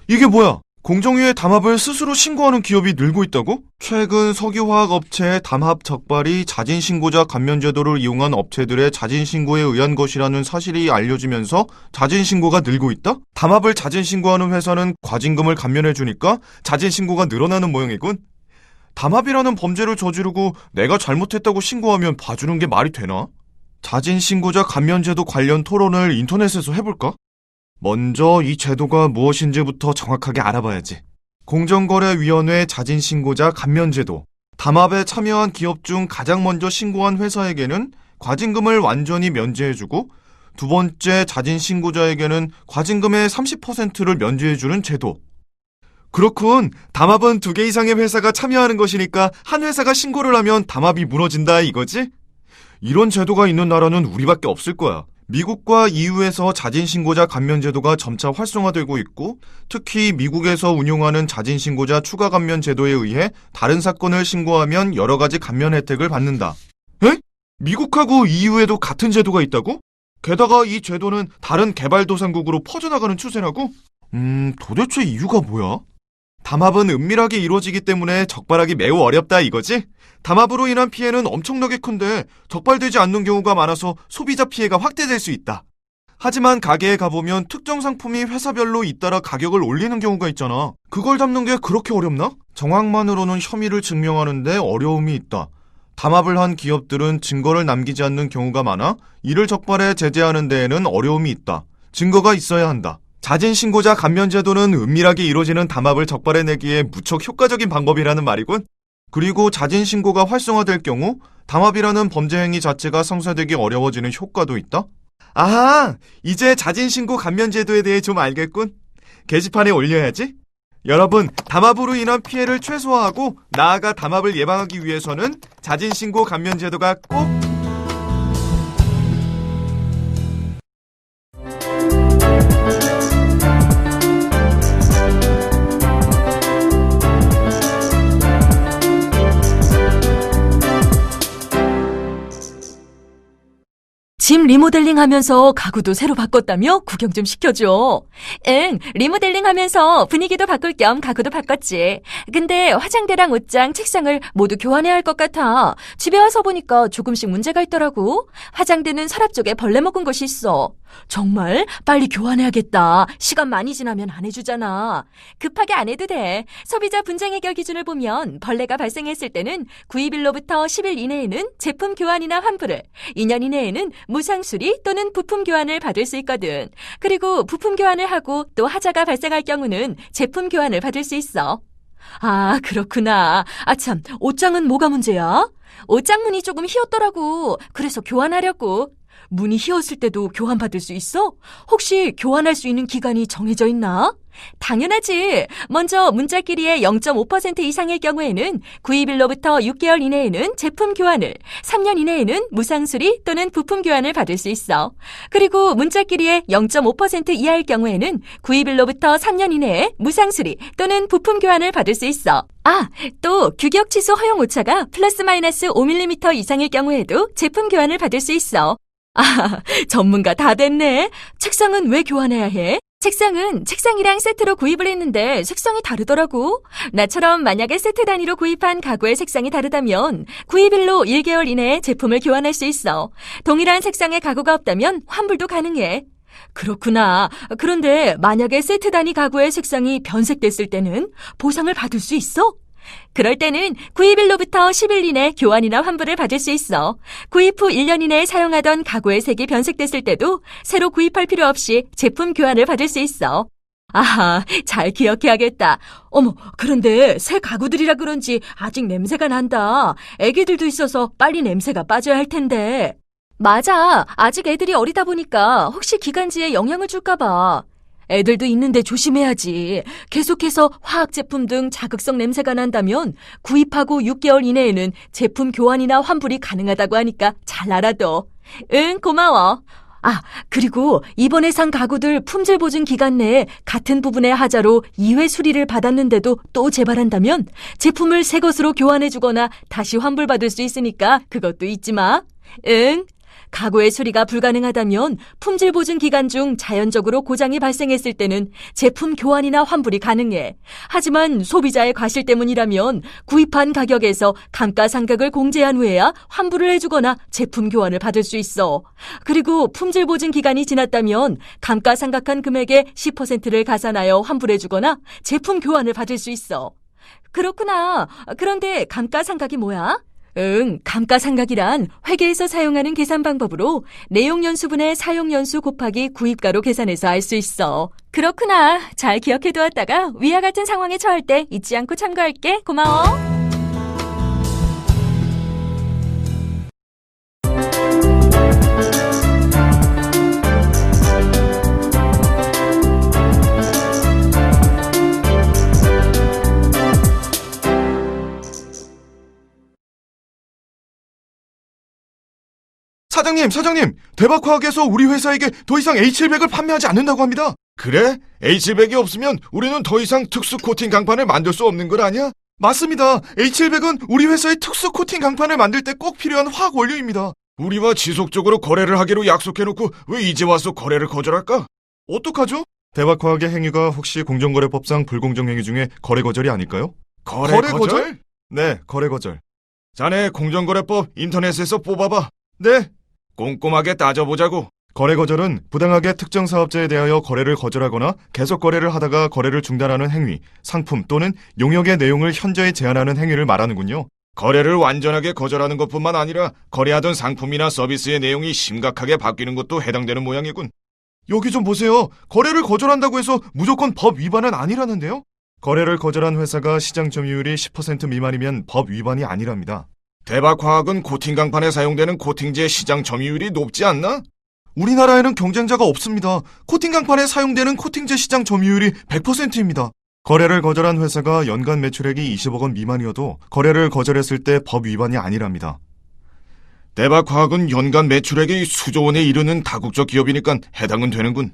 S8: 이게 뭐야? 공정위에 담합을 스스로 신고하는 기업이 늘고 있다고? 최근 석유화학 업체의 담합 적발이 자진신고자 감면제도를 이용한 업체들의 자진신고에 의한 것이라는 사실이 알려지면서 자진신고가 늘고 있다? 담합을 자진신고하는 회사는 과징금을 감면해주니까 자진신고가 늘어나는 모양이군. 담합이라는 범죄를 저지르고 내가 잘못했다고 신고하면 봐주는 게 말이 되나? 자진신고자 감면제도 관련 토론을 인터넷에서 해볼까? 먼저 이 제도가 무엇인지부터 정확하게 알아봐야지. 공정거래위원회 자진신고자 감면제도. 담합에 참여한 기업 중 가장 먼저 신고한 회사에게는 과징금을 완전히 면제해주고 두 번째 자진신고자에게는 과징금의 30%를 면제해주는 제도. 그렇군. 담합은 2개 이상의 회사가 참여하는 것이니까 한 회사가 신고를 하면 담합이 무너진다 이거지? 이런 제도가 있는 나라는 우리밖에 없을 거야. 미국과 EU에서 자진신고자 감면제도가 점차 활성화되고 있고 특히 미국에서 운용하는 자진신고자 추가 감면 제도에 의해 다른 사건을 신고하면 여러 가지 감면 혜택을 받는다. 에? 미국하고 EU에도 같은 제도가 있다고? 게다가 이 제도는 다른 개발도상국으로 퍼져나가는 추세라고? 도대체 이유가 뭐야? 담합은 은밀하게 이루어지기 때문에 적발하기 매우 어렵다 이거지? 담합으로 인한 피해는 엄청나게 큰데 적발되지 않는 경우가 많아서 소비자 피해가 확대될 수 있다. 하지만 가게에 가보면 특정 상품이 회사별로 잇따라 가격을 올리는 경우가 있잖아. 그걸 잡는 게 그렇게 어렵나? 정황만으로는 혐의를 증명하는데 어려움이 있다. 담합을 한 기업들은 증거를 남기지 않는 경우가 많아 이를 적발해 제재하는 데에는 어려움이 있다. 증거가 있어야 한다. 자진신고자 감면제도는 은밀하게 이루어지는 담합을 적발해내기에 무척 효과적인 방법이라는 말이군. 그리고 자진신고가 활성화될 경우 담합이라는 범죄 행위 자체가 성사되기 어려워지는 효과도 있다? 아하! 이제 자진신고 감면제도에 대해 좀 알겠군. 게시판에 올려야지. 여러분, 담합으로 인한 피해를 최소화하고 나아가 담합을 예방하기 위해서는 자진신고 감면제도가 꼭
S7: 집 리모델링 하면서 가구도 새로 바꿨다며? 구경 좀 시켜줘. 응, 리모델링 하면서 분위기도 바꿀 겸 가구도 바꿨지. 근데 화장대랑 옷장, 책상을 모두 교환해야 할 것 같아. 집에 와서 보니까 조금씩 문제가 있더라고. 화장대는 서랍 쪽에 벌레 먹은 것이 있어. 정말? 빨리 교환해야겠다. 시간 많이 지나면 안 해주잖아. 급하게 안 해도 돼. 소비자 분쟁 해결 기준을 보면 벌레가 발생했을 때는 구입일로부터 10일 이내에는 제품 교환이나 환불을, 2년 이내에는 무상 수리 또는 부품 교환을 받을 수 있거든. 그리고 부품 교환을 하고 또 하자가 발생할 경우는 제품 교환을 받을 수 있어. 아, 그렇구나. 참, 옷장은 뭐가 문제야? 옷장 문이 조금 휘었더라고. 그래서 교환하려고. 문이 휘었을 때도 교환받을 수 있어? 혹시 교환할 수 있는 기간이 정해져 있나? 당연하지. 먼저 문짝끼리의 0.5% 이상일 경우에는 구입일로부터 6개월 이내에는 제품 교환을, 3년 이내에는 무상수리 또는 부품 교환을 받을 수 있어. 그리고 문짝끼리의 0.5% 이하일 경우에는 구입일로부터 3년 이내에 무상수리 또는 부품 교환을 받을 수 있어. 또 규격치수 허용 오차가 플러스 마이너스 5mm 이상일 경우에도 제품 교환을 받을 수 있어. 전문가 다 됐네. 책상은 왜 교환해야 해? 책상은 책상이랑 세트로 구입을 했는데 색상이 다르더라고. 나처럼 만약에 세트 단위로 구입한 가구의 색상이 다르다면 구입일로 1개월 이내에 제품을 교환할 수 있어. 동일한 색상의 가구가 없다면 환불도 가능해. 그렇구나. 그런데 만약에 세트 단위 가구의 색상이 변색됐을 때는 보상을 받을 수 있어? 그럴 때는 구입일로부터 10일 이내 교환이나 환불을 받을 수 있어. 구입 후 1년 이내에 사용하던 가구의 색이 변색됐을 때도 새로 구입할 필요 없이 제품 교환을 받을 수 있어. 잘 기억해야겠다. 어머, 그런데 새 가구들이라 그런지 아직 냄새가 난다. 애기들도 있어서 빨리 냄새가 빠져야 할 텐데. 맞아. 아직 애들이 어리다 보니까 혹시 기관지에 영향을 줄까 봐. 애들도 있는데 조심해야지. 계속해서 화학 제품 등 자극성 냄새가 난다면 구입하고 6개월 이내에는 제품 교환이나 환불이 가능하다고 하니까 잘 알아둬. 응, 고마워. 아, 그리고 이번에 산 가구들 품질 보증 기간 내에 같은 부분의 하자로 2회 수리를 받았는데도 또 재발한다면 제품을 새 것으로 교환해주거나 다시 환불받을 수 있으니까 그것도 잊지 마. 응. 가구의 수리가 불가능하다면 품질 보증 기간 중 자연적으로 고장이 발생했을 때는 제품 교환이나 환불이 가능해. 하지만 소비자의 과실 때문이라면 구입한 가격에서 감가상각을 공제한 후에야 환불을 해주거나 제품 교환을 받을 수 있어. 그리고 품질 보증 기간이 지났다면 감가상각한 금액의 10%를 가산하여 환불해주거나 제품 교환을 받을 수 있어. 그렇구나. 그런데 감가상각이 뭐야? 응, 감가상각이란 회계에서 사용하는 계산 방법으로 내용연수분의 사용연수 곱하기 구입가로 계산해서 알 수 있어. 그렇구나. 잘 기억해두었다가 위와 같은 상황에 처할 때 잊지 않고 참고할게. 고마워.
S8: 사장님, 대박화학에서 우리 회사에게 더 이상 H700을 판매하지 않는다고 합니다. 그래? H700이 없으면 우리는 더 이상 특수 코팅 강판을 만들 수 없는 걸 아냐? 맞습니다. H700은 우리 회사의 특수 코팅 강판을 만들 때 꼭 필요한 화학 원료입니다. 우리와 지속적으로 거래를 하기로 약속해놓고 왜 이제 와서 거래를 거절할까? 어떡하죠? 대박화학의 행위가 혹시 공정거래법상 불공정 행위 중에 거래 거절이 아닐까요? 거래 거절? 네, 거래 거절. 자네 공정거래법 인터넷에서 뽑아봐. 네. 꼼꼼하게 따져보자고. 거래 거절은 부당하게 특정 사업자에 대하여 거래를 거절하거나 계속 거래를 하다가 거래를 중단하는 행위, 상품 또는 용역의 내용을 현저히 제한하는 행위를 말하는군요. 거래를 완전하게 거절하는 것뿐만 아니라 거래하던 상품이나 서비스의 내용이 심각하게 바뀌는 것도 해당되는 모양이군. 여기 좀 보세요. 거래를 거절한다고 해서 무조건 법 위반은 아니라는데요? 거래를 거절한 회사가 시장 점유율이 10% 미만이면 법 위반이 아니랍니다. 대박화학은 코팅 강판에 사용되는 코팅제 시장 점유율이 높지 않나? 우리나라에는 경쟁자가 없습니다. 코팅 강판에 사용되는 코팅제 시장 점유율이 100%입니다. 거래를 거절한 회사가 연간 매출액이 20억 원 미만이어도 거래를 거절했을 때 법 위반이 아니랍니다. 대박화학은 연간 매출액이 수조 원에 이르는 다국적 기업이니까 해당은 되는군.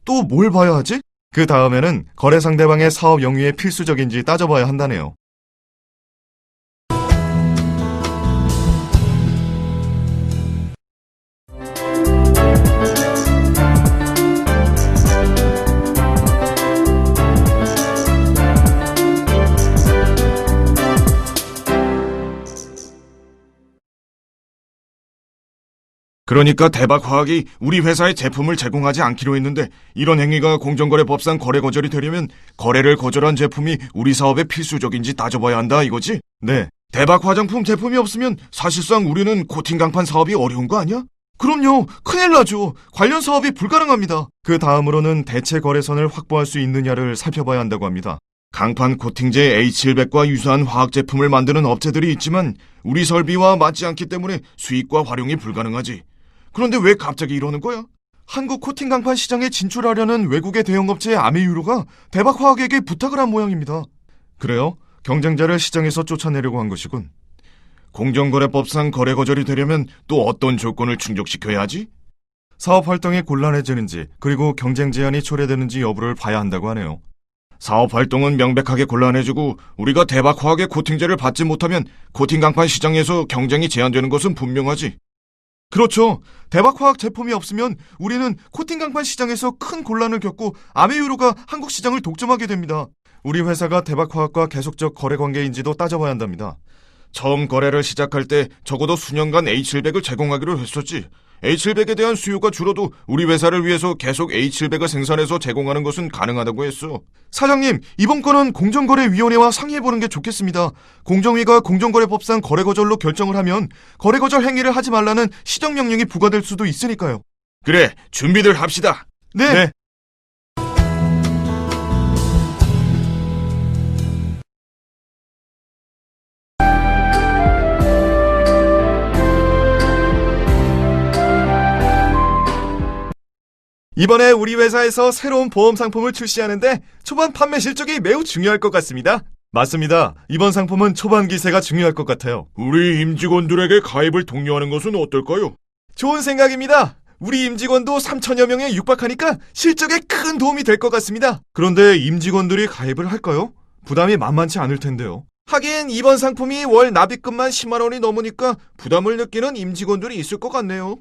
S8: 또 뭘 봐야 하지? 그 다음에는 거래 상대방의 사업 영위에 필수적인지 따져봐야 한다네요. 그러니까 대박화학이 우리 회사에 제품을 제공하지 않기로 했는데 이런 행위가 공정거래법상 거래 거절이 되려면 거래를 거절한 제품이 우리 사업에 필수적인지 따져봐야 한다 이거지? 네. 대박 화장품 제품이 없으면 사실상 우리는 코팅 강판 사업이 어려운 거 아니야? 그럼요. 큰일 나죠. 관련 사업이 불가능합니다. 그 다음으로는 대체 거래선을 확보할 수 있느냐를 살펴봐야 한다고 합니다. 강판 코팅제 H700과 유사한 화학 제품을 만드는 업체들이 있지만 우리 설비와 맞지 않기 때문에 수입과 활용이 불가능하지. 그런데 왜 갑자기 이러는 거야? 한국 코팅 강판 시장에 진출하려는 외국의 대형업체의 아메유로가 대박화학에게 부탁을 한 모양입니다. 그래요? 경쟁자를 시장에서 쫓아내려고 한 것이군. 공정거래법상 거래 거절이 되려면 또 어떤 조건을 충족시켜야 하지? 사업 활동이 곤란해지는지 그리고 경쟁 제한이 초래되는지 여부를 봐야 한다고 하네요. 사업 활동은 명백하게 곤란해지고 우리가 대박화학의 코팅제를 받지 못하면 코팅 강판 시장에서 경쟁이 제한되는 것은 분명하지. 그렇죠. 대박화학 제품이 없으면 우리는 코팅 강판 시장에서 큰 곤란을 겪고 아메유로가 한국 시장을 독점하게 됩니다. 우리 회사가 대박화학과 계속적 거래 관계인지도 따져봐야 한답니다. 처음 거래를 시작할 때 적어도 수년간 H700을 제공하기로 했었지. H700에 대한 수요가 줄어도 우리 회사를 위해서 계속 H700을 생산해서 제공하는 것은 가능하다고 했어. 사장님, 이번 건은 공정거래위원회와 상의해보는 게 좋겠습니다. 공정위가 공정거래법상 거래거절로 결정을 하면 거래거절 행위를 하지 말라는 시정명령이 부과될 수도 있으니까요. 그래, 준비들 합시다. 네. 이번에 우리 회사에서 새로운 보험 상품을 출시하는데 초반 판매 실적이 매우 중요할 것 같습니다. 맞습니다. 이번 상품은 초반 기세가 중요할 것 같아요. 우리 임직원들에게 가입을 독려하는 것은 어떨까요? 좋은 생각입니다. 우리 임직원도 3천여 명에 육박하니까 실적에 큰 도움이 될 것 같습니다. 그런데 임직원들이 가입을 할까요? 부담이 만만치 않을 텐데요. 하긴 이번 상품이 월 납입금만 10만 원이 넘으니까 부담을 느끼는 임직원들이 있을 것 같네요.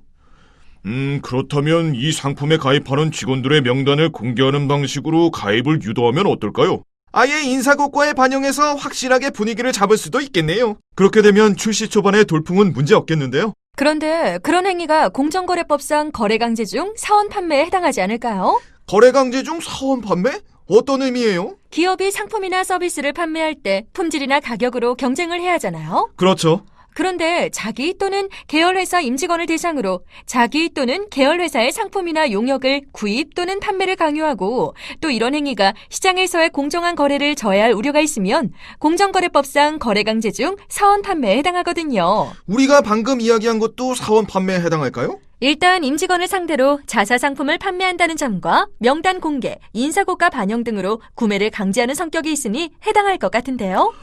S8: 그렇다면 이 상품에 가입하는 직원들의 명단을 공개하는 방식으로 가입을 유도하면 어떨까요? 아예 인사고과에 반영해서 확실하게 분위기를 잡을 수도 있겠네요. 그렇게 되면 출시 초반의 돌풍은 문제 없겠는데요.
S7: 그런데 그런 행위가 공정거래법상 거래강제 중 사원 판매에 해당하지 않을까요?
S8: 거래강제 중 사원 판매? 어떤 의미예요?
S7: 기업이 상품이나 서비스를 판매할 때 품질이나 가격으로 경쟁을 해야 하잖아요.
S8: 그렇죠.
S7: 그런데 자기 또는 계열회사 임직원을 대상으로 자기 또는 계열회사의 상품이나 용역을 구입 또는 판매를 강요하고 또 이런 행위가 시장에서의 공정한 거래를 저해할 우려가 있으면 공정거래법상 거래강제 중 사원 판매에 해당하거든요.
S8: 우리가 방금 이야기한 것도 사원 판매에 해당할까요?
S7: 일단 임직원을 상대로 자사 상품을 판매한다는 점과 명단 공개, 인사고가 반영 등으로 구매를 강제하는 성격이 있으니 해당할 것 같은데요.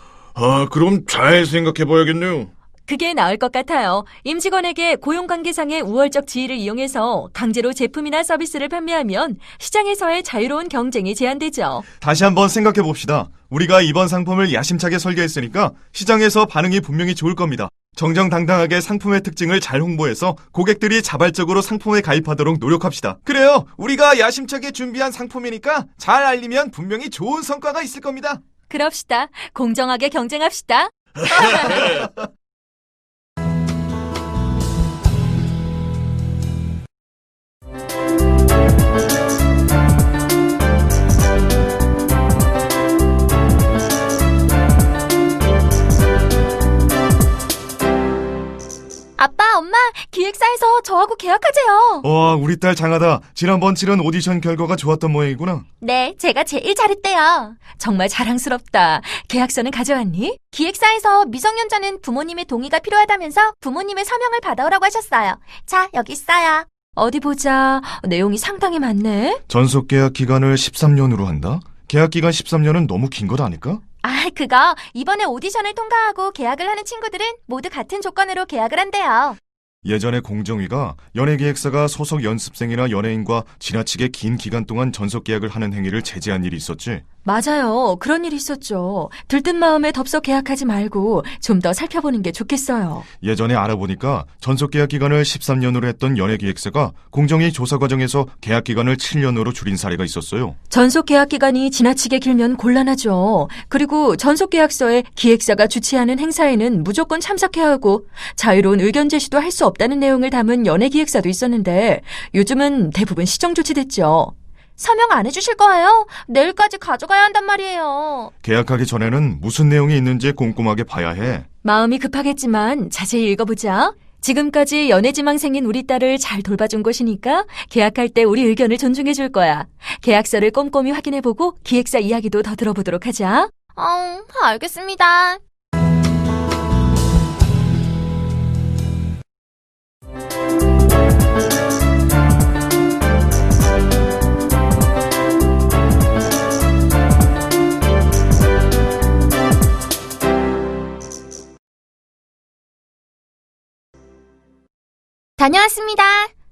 S8: 그럼 잘 생각해봐야겠네요.
S7: 그게 나을 것 같아요. 임직원에게 고용관계상의 우월적 지위를 이용해서 강제로 제품이나 서비스를 판매하면 시장에서의 자유로운 경쟁이 제한되죠.
S8: 다시 한번 생각해봅시다. 우리가 이번 상품을 야심차게 설계했으니까 시장에서 반응이 분명히 좋을 겁니다. 정정당당하게 상품의 특징을 잘 홍보해서 고객들이 자발적으로 상품에 가입하도록 노력합시다. 그래요. 우리가 야심차게 준비한 상품이니까 잘 알리면 분명히 좋은 성과가 있을 겁니다.
S7: 그럽시다. 공정하게 경쟁합시다.
S1: 아빠, 엄마, 기획사에서 저하고 계약하재요.
S8: 와, 우리 딸 장하다. 지난번 치른 오디션 결과가 좋았던 모양이구나.
S1: 네, 제가 제일 잘했대요.
S7: 정말 자랑스럽다. 계약서는 가져왔니?
S1: 기획사에서 미성년자는 부모님의 동의가 필요하다면서 부모님의 서명을 받아오라고 하셨어요. 자, 여기 있어요.
S7: 어디 보자. 내용이 상당히 많네.
S8: 전속 계약 기간을 13년으로 한다? 계약 기간 13년은 너무 긴 것 아닐까?
S1: 그거 이번에 오디션을 통과하고 계약을 하는 친구들은 모두 같은 조건으로 계약을 한대요.
S8: 예전에 공정위가 연예기획사가 소속 연습생이나 연예인과 지나치게 긴 기간 동안 전속 계약을 하는 행위를 제재한 일이 있었지.
S7: 맞아요. 그런 일이 있었죠. 들뜬 마음에 덥석 계약하지 말고 좀 더 살펴보는 게 좋겠어요.
S8: 예전에 알아보니까 전속 계약 기간을 13년으로 했던 연예기획사가 공정위 조사 과정에서 계약 기간을 7년으로 줄인 사례가 있었어요.
S7: 전속 계약 기간이 지나치게 길면 곤란하죠. 그리고 전속 계약서에 기획사가 주최하는 행사에는 무조건 참석해야 하고 자유로운 의견 제시도 할 수 없다는 내용을 담은 연예기획사도 있었는데 요즘은 대부분 시정 조치됐죠.
S1: 서명 안 해주실 거예요? 내일까지 가져가야 한단 말이에요.
S8: 계약하기 전에는 무슨 내용이 있는지 꼼꼼하게 봐야 해.
S7: 마음이 급하겠지만 자세히 읽어보자. 지금까지 연애지망생인 우리 딸을 잘 돌봐준 것이니까 계약할 때 우리 의견을 존중해 줄 거야. 계약서를 꼼꼼히 확인해보고 기획사 이야기도 더 들어보도록 하자.
S1: 알겠습니다. 다녀왔습니다.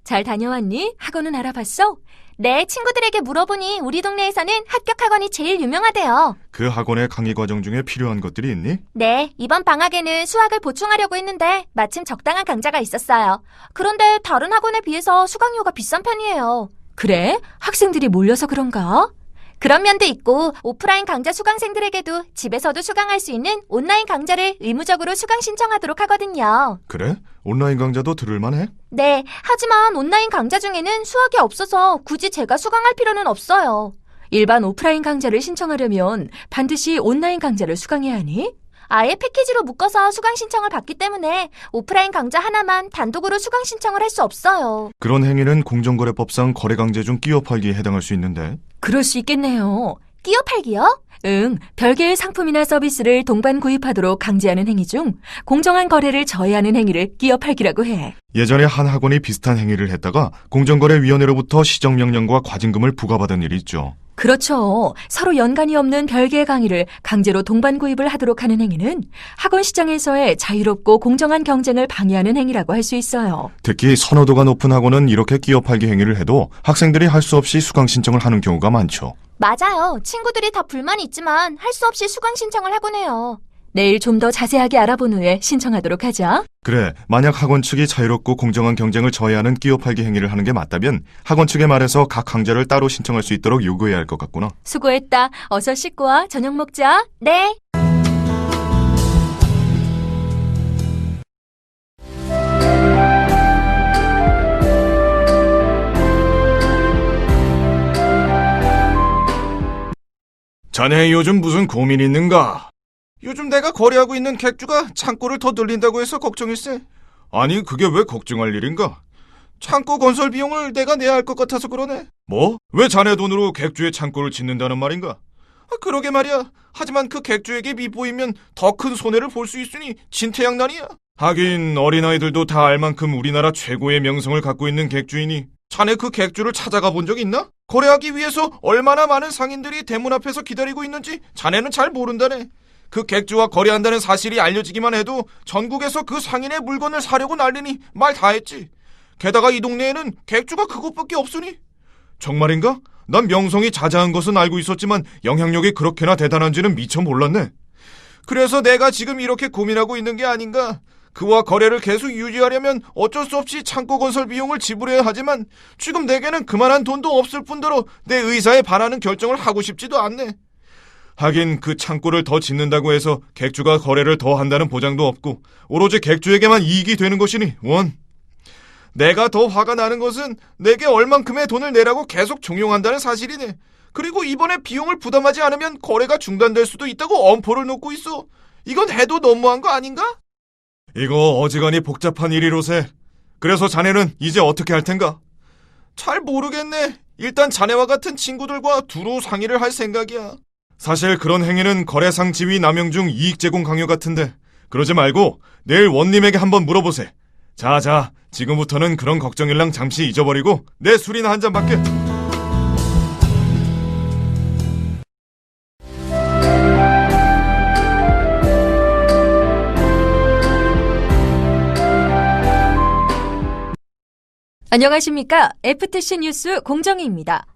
S7: 잘 다녀왔니? 학원은 알아봤어?
S1: 네, 친구들에게 물어보니 우리 동네에서는 합격 학원이 제일 유명하대요.
S8: 그 학원의 강의 과정 중에 필요한 것들이 있니?
S1: 네, 이번 방학에는 수학을 보충하려고 했는데 마침 적당한 강좌가 있었어요. 그런데 다른 학원에 비해서 수강료가 비싼 편이에요.
S7: 그래? 학생들이 몰려서 그런가?
S1: 그런 면도 있고 오프라인 강좌 수강생들에게도 집에서도 수강할 수 있는 온라인 강좌를 의무적으로 수강 신청하도록 하거든요.
S8: 그래? 온라인 강좌도 들을만해?
S1: 네, 하지만 온라인 강좌 중에는 수학이 없어서 굳이 제가 수강할 필요는 없어요.
S7: 일반 오프라인 강좌를 신청하려면 반드시 온라인 강좌를 수강해야 하니?
S1: 아예 패키지로 묶어서 수강 신청을 받기 때문에 오프라인 강좌 하나만 단독으로 수강 신청을 할 수 없어요.
S8: 그런 행위는 공정거래법상 거래강제 중 끼어 팔기에 해당할 수 있는데.
S7: 그럴 수 있겠네요.
S1: 끼어 팔기요?
S7: 응, 별개의 상품이나 서비스를 동반 구입하도록 강제하는 행위 중 공정한 거래를 저해하는 행위를 끼어 팔기라고 해.
S8: 예전에 한 학원이 비슷한 행위를 했다가 공정거래위원회로부터 시정명령과 과징금을 부과받은 일이 있죠.
S7: 그렇죠. 서로 연관이 없는 별개의 강의를 강제로 동반 구입을 하도록 하는 행위는 학원 시장에서의 자유롭고 공정한 경쟁을 방해하는 행위라고 할 수 있어요.
S8: 특히 선호도가 높은 학원은 이렇게 끼어 팔기 행위를 해도 학생들이 할 수 없이 수강 신청을 하는 경우가 많죠.
S1: 맞아요. 친구들이 다 불만이 있지만 할 수 없이 수강 신청을 하곤 해요.
S7: 내일 좀 더 자세하게 알아본 후에 신청하도록 하자.
S8: 그래, 만약 학원 측이 자유롭고 공정한 경쟁을 저해하는 끼어 팔기 행위를 하는 게 맞다면 학원 측에 말해서 각 강좌를 따로 신청할 수 있도록 요구해야 할 것 같구나.
S7: 수고했다. 어서 씻고 와. 저녁 먹자.
S1: 네.
S8: 자네 요즘 무슨 고민 있는가? 요즘 내가 거래하고 있는 객주가 창고를 더 늘린다고 해서 걱정일세. 아니, 그게 왜 걱정할 일인가? 창고 건설 비용을 내가 내야 할 것 같아서 그러네. 뭐? 왜 자네 돈으로 객주의 창고를 짓는다는 말인가? 그러게 말이야. 하지만 그 객주에게 밉보이면 더 큰 손해를 볼 수 있으니 진퇴양난이야. 하긴 어린아이들도 다 알 만큼 우리나라 최고의 명성을 갖고 있는 객주이니 자네 그 객주를 찾아가 본 적 있나? 거래하기 위해서 얼마나 많은 상인들이 대문 앞에서 기다리고 있는지 자네는 잘 모른다네. 그 객주와 거래한다는 사실이 알려지기만 해도 전국에서 그 상인의 물건을 사려고 난리니 말 다 했지. 게다가 이 동네에는 객주가 그곳밖에 없으니. 정말인가? 난 명성이 자자한 것은 알고 있었지만 영향력이 그렇게나 대단한지는 미처 몰랐네. 그래서 내가 지금 이렇게 고민하고 있는 게 아닌가. 그와 거래를 계속 유지하려면 어쩔 수 없이 창고 건설 비용을 지불해야 하지만 지금 내게는 그만한 돈도 없을 뿐더러 내 의사에 반하는 결정을 하고 싶지도 않네. 하긴 그 창고를 더 짓는다고 해서 객주가 거래를 더 한다는 보장도 없고 오로지 객주에게만 이익이 되는 것이니 원. 내가 더 화가 나는 것은 내게 얼만큼의 돈을 내라고 계속 종용한다는 사실이네. 그리고 이번에 비용을 부담하지 않으면 거래가 중단될 수도 있다고 엄포를 놓고 있어. 이건 해도 너무한 거 아닌가? 이거 어지간히 복잡한 일이로세. 그래서 자네는 이제 어떻게 할 텐가? 잘 모르겠네. 일단 자네와 같은 친구들과 두루 상의를 할 생각이야. 사실 그런 행위는 거래상 지위 남용 중 이익 제공 강요 같은데 그러지 말고 내일 원님에게 한번 물어보세. 자, 지금부터는 그런 걱정일랑 잠시 잊어버리고 내 술이나 한 잔 받게.
S7: 안녕하십니까. FTC 뉴스 공정희입니다.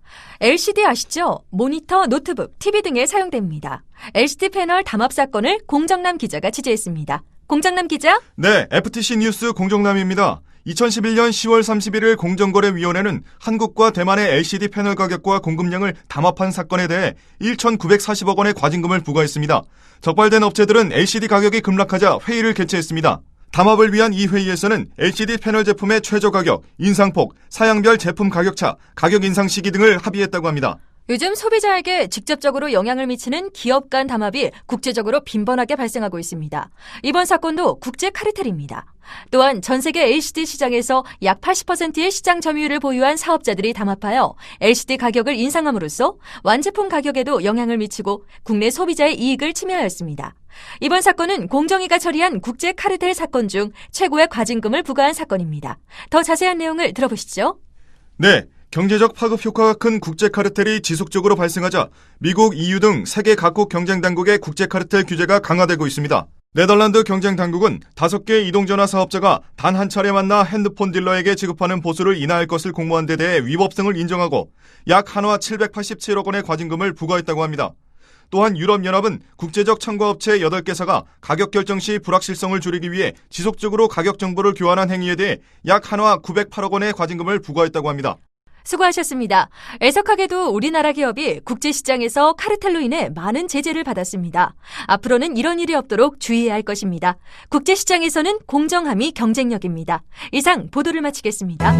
S7: LCD 아시죠? 모니터, 노트북, TV 등에 사용됩니다. LCD 패널 담합 사건을 공정남 기자가 취재했습니다. 공정남 기자?
S8: 네, FTC 뉴스 공정남입니다. 2011년 10월 31일 공정거래위원회는 한국과 대만의 LCD 패널 가격과 공급량을 담합한 사건에 대해 1,940억 원의 과징금을 부과했습니다. 적발된 업체들은 LCD 가격이 급락하자 회의를 개최했습니다. 담합을 위한 이 회의에서는 LCD 패널 제품의 최저 가격, 인상폭, 사양별 제품 가격차, 가격 인상 시기 등을 합의했다고 합니다.
S7: 요즘 소비자에게 직접적으로 영향을 미치는 기업 간 담합이 국제적으로 빈번하게 발생하고 있습니다. 이번 사건도 국제 카르텔입니다. 또한 전 세계 LCD 시장에서 약 80%의 시장 점유율을 보유한 사업자들이 담합하여 LCD 가격을 인상함으로써 완제품 가격에도 영향을 미치고 국내 소비자의 이익을 침해하였습니다. 이번 사건은 공정위가 처리한 국제 카르텔 사건 중 최고의 과징금을 부과한 사건입니다. 더 자세한 내용을 들어보시죠.
S8: 네. 경제적 파급 효과가 큰 국제 카르텔이 지속적으로 발생하자 미국, EU 등 세계 각국 경쟁당국의 국제 카르텔 규제가 강화되고 있습니다. 네덜란드 경쟁당국은 5개 이동전화 사업자가 단 한 차례 만나 핸드폰 딜러에게 지급하는 보수를 인하할 것을 공모한 데 대해 위법성을 인정하고 약 한화 787억 원의 과징금을 부과했다고 합니다. 또한 유럽연합은 국제적 첨가업체 8개사가 가격 결정 시 불확실성을 줄이기 위해 지속적으로 가격 정보를 교환한 행위에 대해 약 한화 908억 원의 과징금을 부과했다고 합니다.
S7: 수고하셨습니다. 애석하게도 우리나라 기업이 국제시장에서 카르텔로 인해 많은 제재를 받았습니다. 앞으로는 이런 일이 없도록 주의해야 할 것입니다. 국제시장에서는 공정함이 경쟁력입니다. 이상 보도를 마치겠습니다.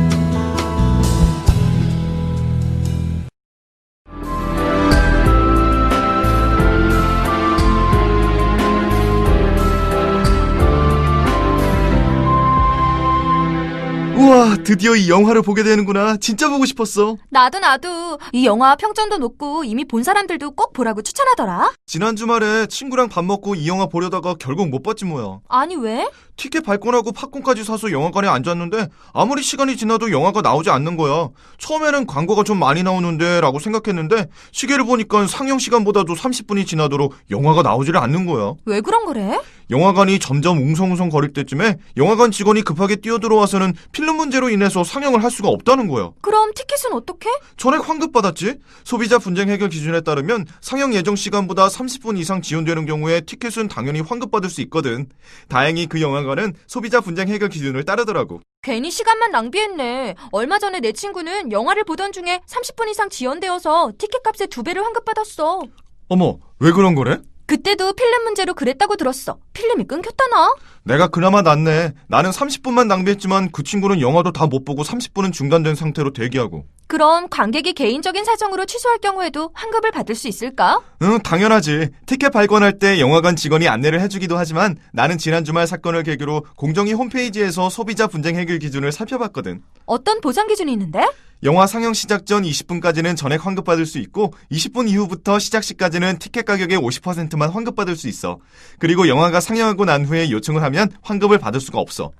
S8: 우와, 드디어 이 영화를 보게 되는구나. 진짜 보고 싶었어.
S1: 나도. 이 영화 평점도 높고 이미 본 사람들도 꼭 보라고 추천하더라.
S8: 지난 주말에 친구랑 밥 먹고 이 영화 보려다가 결국 못 봤지 뭐야.
S1: 아니 왜?
S8: 티켓 발권하고 팝콘까지 사서 영화관에 앉았는데 아무리 시간이 지나도 영화가 나오지 않는 거야. 처음에는 광고가 좀 많이 나오는데 라고 생각했는데 시계를 보니까 상영 시간보다도 30분이 지나도록 영화가 나오지를 않는 거야.
S1: 왜 그런 거래?
S8: 영화관이 점점 웅성웅성 거릴 때쯤에 영화관 직원이 급하게 뛰어들어와서는 필름 문제로 인해서 상영을 할 수가 없다는 거야.
S1: 그럼 티켓은 어떻게?
S8: 전액 환급받았지. 소비자 분쟁 해결 기준에 따르면 상영 예정 시간보다 30분 이상 지연되는 경우에 티켓은 당연히 환급받을 수 있거든. 다행히 그 영화관은 소비자 분쟁 해결 기준을 따르더라고.
S1: 괜히 시간만 낭비했네. 얼마 전에 내 친구는 영화를 보던 중에 30분 이상 지연되어서 티켓값의 2배를 환급받았어.
S8: 어머, 왜 그런 거래?
S1: 그때도 필름 문제로 그랬다고 들었어. 필름이 끊겼다나?
S8: 내가 그나마 낫네. 나는 30분만 낭비했지만 그 친구는 영화도 다 못 보고 30분은 중단된 상태로 대기하고.
S1: 그럼 관객이 개인적인 사정으로 취소할 경우에도 환급을 받을 수 있을까?
S8: 응, 당연하지. 티켓 발권할 때 영화관 직원이 안내를 해주기도 하지만 나는 지난 주말 사건을 계기로 공정위 홈페이지에서 소비자 분쟁 해결 기준을 살펴봤거든.
S1: 어떤 보상 기준이 있는데?
S8: 영화 상영 시작 전 20분까지는 전액 환급받을 수 있고 20분 이후부터 시작 시까지는 티켓 가격의 50%만 환급받을 수 있어. 그리고 영화가 상영하고 난 후에 요청을 하면 환급을 받을 수가 없어.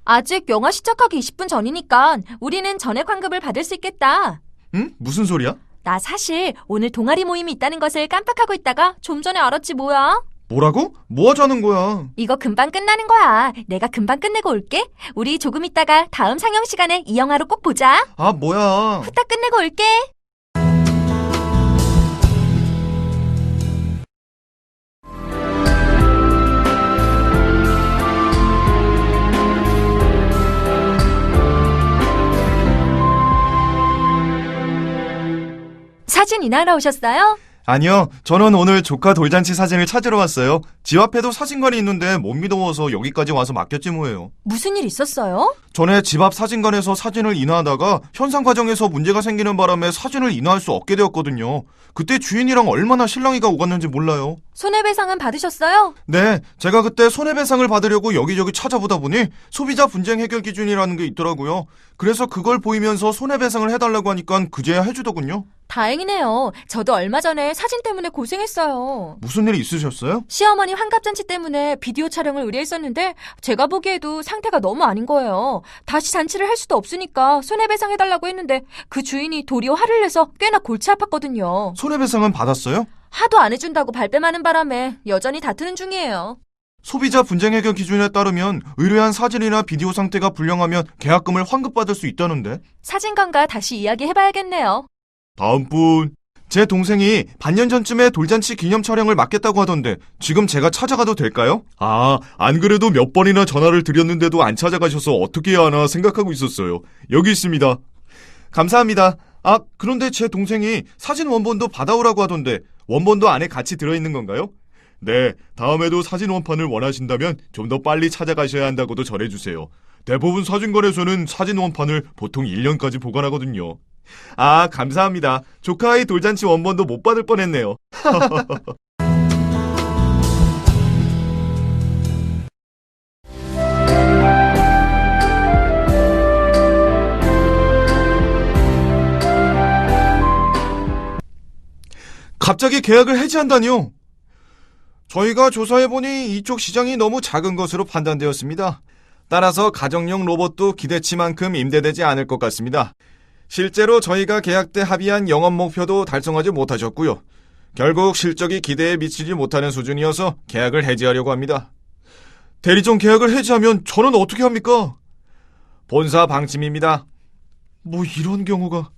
S1: 아직 영화 시작하기 20분 전이니까 우리는 전액 환급을 받을 수 있겠다.
S8: 응? 무슨 소리야?
S1: 나 사실 오늘 동아리 모임이 있다는 것을 깜빡하고 있다가 좀 전에 알았지 뭐야.
S8: 뭐라고? 뭐 하자는 거야?
S1: 이거 금방 끝나는 거야. 내가 금방 끝내고 올게. 우리 조금 있다가 다음 상영 시간에 이 영화로 꼭 보자.
S8: 아, 뭐야?
S1: 후딱 끝내고 올게. 사진 인하러 오셨어요?
S8: 아니요, 저는 오늘 조카 돌잔치 사진을 찾으러 왔어요. 집 앞에도 사진관이 있는데 못 믿어서 여기까지 와서 맡겼지 뭐예요.
S1: 무슨 일 있었어요?
S8: 전에 집 앞 사진관에서 사진을 인화하다가 현상 과정에서 문제가 생기는 바람에 사진을 인화할 수 없게 되었거든요. 그때 주인이랑 얼마나 실랑이가 오갔는지 몰라요.
S1: 손해배상은 받으셨어요?
S8: 네, 제가 그때 손해배상을 받으려고 여기저기 찾아보다 보니 소비자 분쟁 해결 기준이라는 게 있더라고요. 그래서 그걸 보이면서 손해배상을 해달라고 하니까 그제야 해주더군요.
S1: 다행이네요. 저도 얼마 전에 사진 때문에 고생했어요.
S8: 무슨 일이 있으셨어요?
S1: 시어머니 환갑잔치 때문에 비디오 촬영을 의뢰했었는데 제가 보기에도 상태가 너무 아닌 거예요. 다시 잔치를 할 수도 없으니까 손해배상 해달라고 했는데 그 주인이 도리어 화를 내서 꽤나 골치 아팠거든요.
S8: 손해배상은 받았어요?
S1: 하도 안 해준다고 발뺌하는 바람에 여전히 다투는 중이에요.
S8: 소비자 분쟁 해결 기준에 따르면 의뢰한 사진이나 비디오 상태가 불량하면 계약금을 환급받을 수 있다는데.
S1: 사진관과 다시 이야기해봐야겠네요.
S8: 다음 분. 제 동생이 반년 전쯤에 돌잔치 기념 촬영을 맡겠다고 하던데 지금 제가 찾아가도 될까요? 아, 안 그래도 몇 번이나 전화를 드렸는데도 안 찾아가셔서 어떻게 해야 하나 생각하고 있었어요. 여기 있습니다. 감사합니다. 아, 그런데 제 동생이 사진 원본도 받아오라고 하던데 원본도 안에 같이 들어있는 건가요? 네, 다음에도 사진 원판을 원하신다면 좀 더 빨리 찾아가셔야 한다고도 전해주세요. 대부분 사진관에서는 사진 원판을 보통 1년까지 보관하거든요. 아, 감사합니다. 조카의 돌잔치 원본도 못 받을 뻔했네요. 갑자기 계약을 해지한다니요? 저희가 조사해보니 이쪽 시장이 너무 작은 것으로 판단되었습니다. 따라서 가정용 로봇도 기대치만큼 임대되지 않을 것 같습니다. 실제로 저희가 계약 때 합의한 영업 목표도 달성하지 못하셨고요. 결국 실적이 기대에 미치지 못하는 수준이어서 계약을 해지하려고 합니다. 대리점 계약을 해지하면 저는 어떻게 합니까? 본사 방침입니다. 뭐 이런 경우가...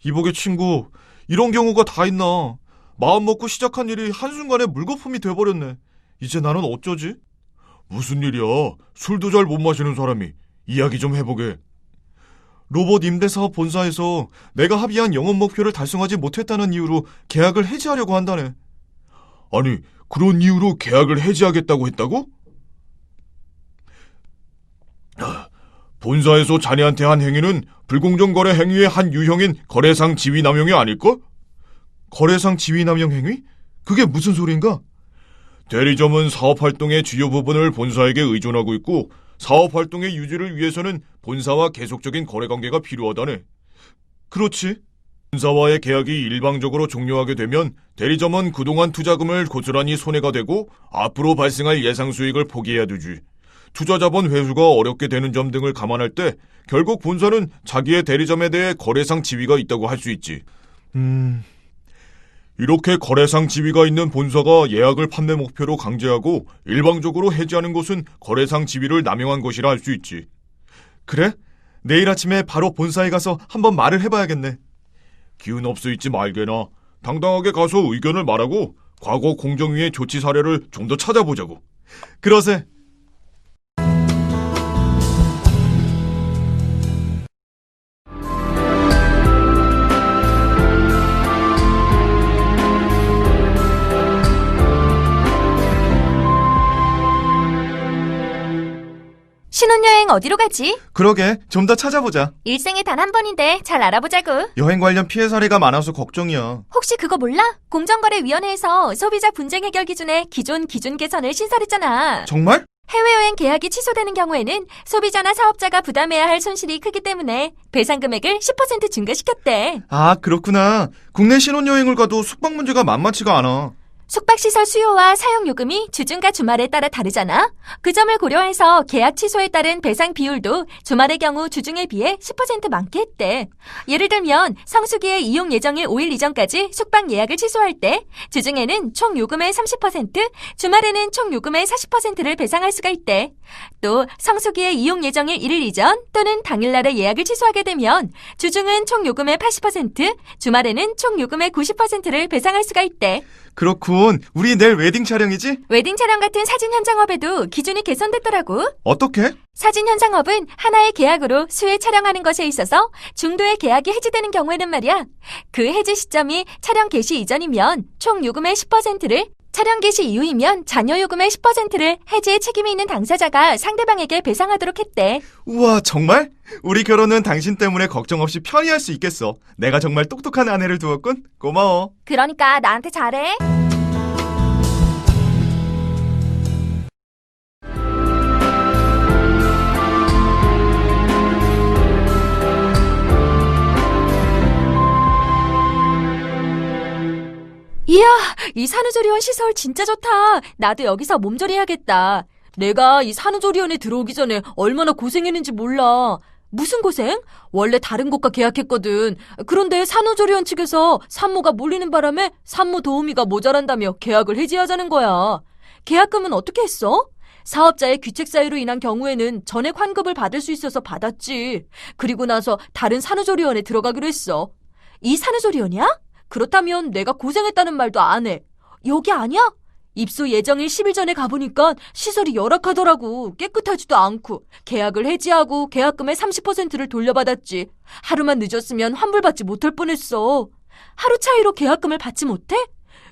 S8: 이복의 친구, 이런 경우가 다 있나? 마음 먹고 시작한 일이 한순간에 물거품이 돼버렸네. 이제 나는 어쩌지? 무슨 일이야? 술도 잘 못 마시는 사람이. 이야기 좀 해보게. 로봇 임대사업 본사에서 내가 합의한 영업 목표를 달성하지 못했다는 이유로 계약을 해지하려고 한다네. 아니, 그런 이유로 계약을 해지하겠다고 했다고? 본사에서 자네한테 한 행위는 불공정 거래 행위의 한 유형인 거래상 지위 남용이 아닐까? 거래상 지위 남용 행위? 그게 무슨 소린가? 대리점은 사업활동의 주요 부분을 본사에게 의존하고 있고 사업활동의 유지를 위해서는 본사와 계속적인 거래관계가 필요하다네. 그렇지. 본사와의 계약이 일방적으로 종료하게 되면 대리점은 그동안 투자금을 고스란히 손해가 되고 앞으로 발생할 예상 수익을 포기해야 되지. 투자 자본 회수가 어렵게 되는 점 등을 감안할 때 결국 본사는 자기의 대리점에 대해 거래상 지위가 있다고 할 수 있지. 이렇게 거래상 지위가 있는 본사가 예약을 판매 목표로 강제하고 일방적으로 해지하는 것은 거래상 지위를 남용한 것이라 할 수 있지. 그래? 내일 아침에 바로 본사에 가서 한번 말을 해봐야겠네. 기운 없어 있지 말게나. 당당하게 가서 의견을 말하고 과거 공정위의 조치 사례를 좀 더 찾아보자고. 그러세.
S1: 신혼여행 어디로 가지?
S8: 그러게, 좀 더 찾아보자.
S1: 일생에 단 한 번인데 잘 알아보자고.
S8: 여행 관련 피해 사례가 많아서 걱정이야.
S1: 혹시 그거 몰라? 공정거래위원회에서 소비자 분쟁 해결 기준의 기존 개선을 신설했잖아.
S8: 정말?
S1: 해외여행 계약이 취소되는 경우에는 소비자나 사업자가 부담해야 할 손실이 크기 때문에 배상 금액을 10% 증가시켰대.
S8: 아, 그렇구나. 국내 신혼여행을 가도 숙박 문제가 만만치가 않아.
S1: 숙박시설 수요와 사용요금이 주중과 주말에 따라 다르잖아. 그 점을 고려해서 계약 취소에 따른 배상 비율도 주말의 경우 주중에 비해 10% 많게 했대. 예를 들면 성수기의 이용 예정일 5일 이전까지 숙박 예약을 취소할 때 주중에는 총 요금의 30%, 주말에는 총 요금의 40%를 배상할 수가 있대. 또 성수기의 이용 예정일 1일 이전 또는 당일날에 예약을 취소하게 되면 주중은 총 요금의 80%, 주말에는 총 요금의 90%를 배상할 수가 있대.
S8: 그렇군. 우리 내일 웨딩 촬영이지?
S1: 웨딩 촬영 같은 사진 현장업에도 기준이 개선됐더라고.
S8: 어떻게?
S1: 사진 현장업은 하나의 계약으로 수회 촬영하는 것에 있어서 중도의 계약이 해지되는 경우에는 말이야. 그 해지 시점이 촬영 개시 이전이면 총 요금의 10%를, 촬영 개시 이후이면 잔여 요금의 10%를 해지의 책임이 있는 당사자가 상대방에게 배상하도록 했대.
S8: 우와, 정말? 우리 결혼은 당신 때문에 걱정 없이 편히 할 수 있겠어. 내가 정말 똑똑한 아내를 두었군. 고마워.
S1: 그러니까 나한테 잘해. 이야, 이 산후조리원 시설 진짜 좋다. 나도 여기서 몸조리해야겠다. 내가 이 산후조리원에 들어오기 전에 얼마나 고생했는지 몰라. 무슨 고생? 원래 다른 곳과 계약했거든. 그런데 산후조리원 측에서 산모가 몰리는 바람에 산모 도우미가 모자란다며 계약을 해지하자는 거야. 계약금은 어떻게 했어? 사업자의 귀책 사유로 인한 경우에는 전액 환급을 받을 수 있어서 받았지. 그리고 나서 다른 산후조리원에 들어가기로 했어. 이 산후조리원이야? 그렇다면 내가 고생했다는 말도 안 해. 여기 아니야? 입소 예정일 10일 전에 가보니까 시설이 열악하더라고. 깨끗하지도 않고. 계약을 해지하고 계약금의 30%를 돌려받았지. 하루만 늦었으면 환불받지 못할 뻔했어. 하루 차이로 계약금을 받지 못해?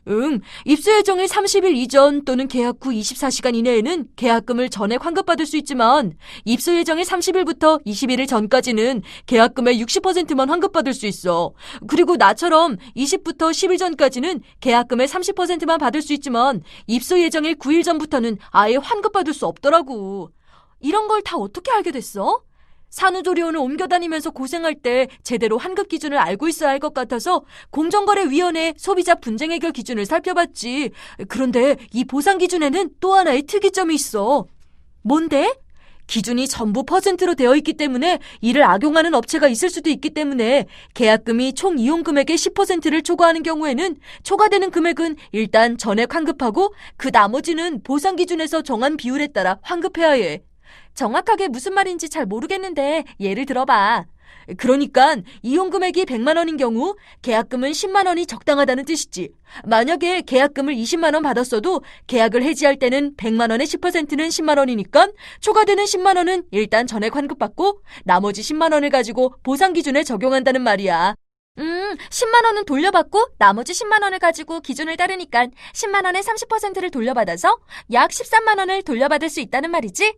S1: 응, 입소 예정일 30일 이전 또는 계약 후 24시간 이내에는 계약금을 전액 환급받을 수 있지만 입소 예정일 30일부터 21일 전까지는 계약금의 60%만 환급받을 수 있어. 그리고 나처럼 20부터 10일 전까지는 계약금의 30%만 받을 수 있지만 입소 예정일 9일 전부터는 아예 환급받을 수 없더라고. 이런 걸 다 어떻게 알게 됐어? 산후조리원을 옮겨다니면서 고생할 때 제대로 환급 기준을 알고 있어야 할 것 같아서 공정거래위원회 소비자 분쟁 해결 기준을 살펴봤지. 그런데 이 보상 기준에는 또 하나의 특이점이 있어. 뭔데? 기준이 전부 퍼센트로 되어 있기 때문에 이를 악용하는 업체가 있을 수도 있기 때문에 계약금이 총 이용 금액의 10%를 초과하는 경우에는 초과되는 금액은 일단 전액 환급하고 그 나머지는 보상 기준에서 정한 비율에 따라 환급해야 해. 정확하게 무슨 말인지 잘 모르겠는데 예를 들어봐. 그러니까 이용 금액이 100만 원인 경우 계약금은 10만 원이 적당하다는 뜻이지. 만약에 계약금을 20만 원 받았어도 계약을 해지할 때는 100만 원의 10%는 10만 원이니까 초과되는 10만 원은 일단 전액 환급받고 나머지 10만 원을 가지고 보상 기준에 적용한다는 말이야. 10만 원은 돌려받고 나머지 10만 원을 가지고 기준을 따르니까 10만 원의 30%를 돌려받아서 약 13만 원을 돌려받을 수 있다는 말이지?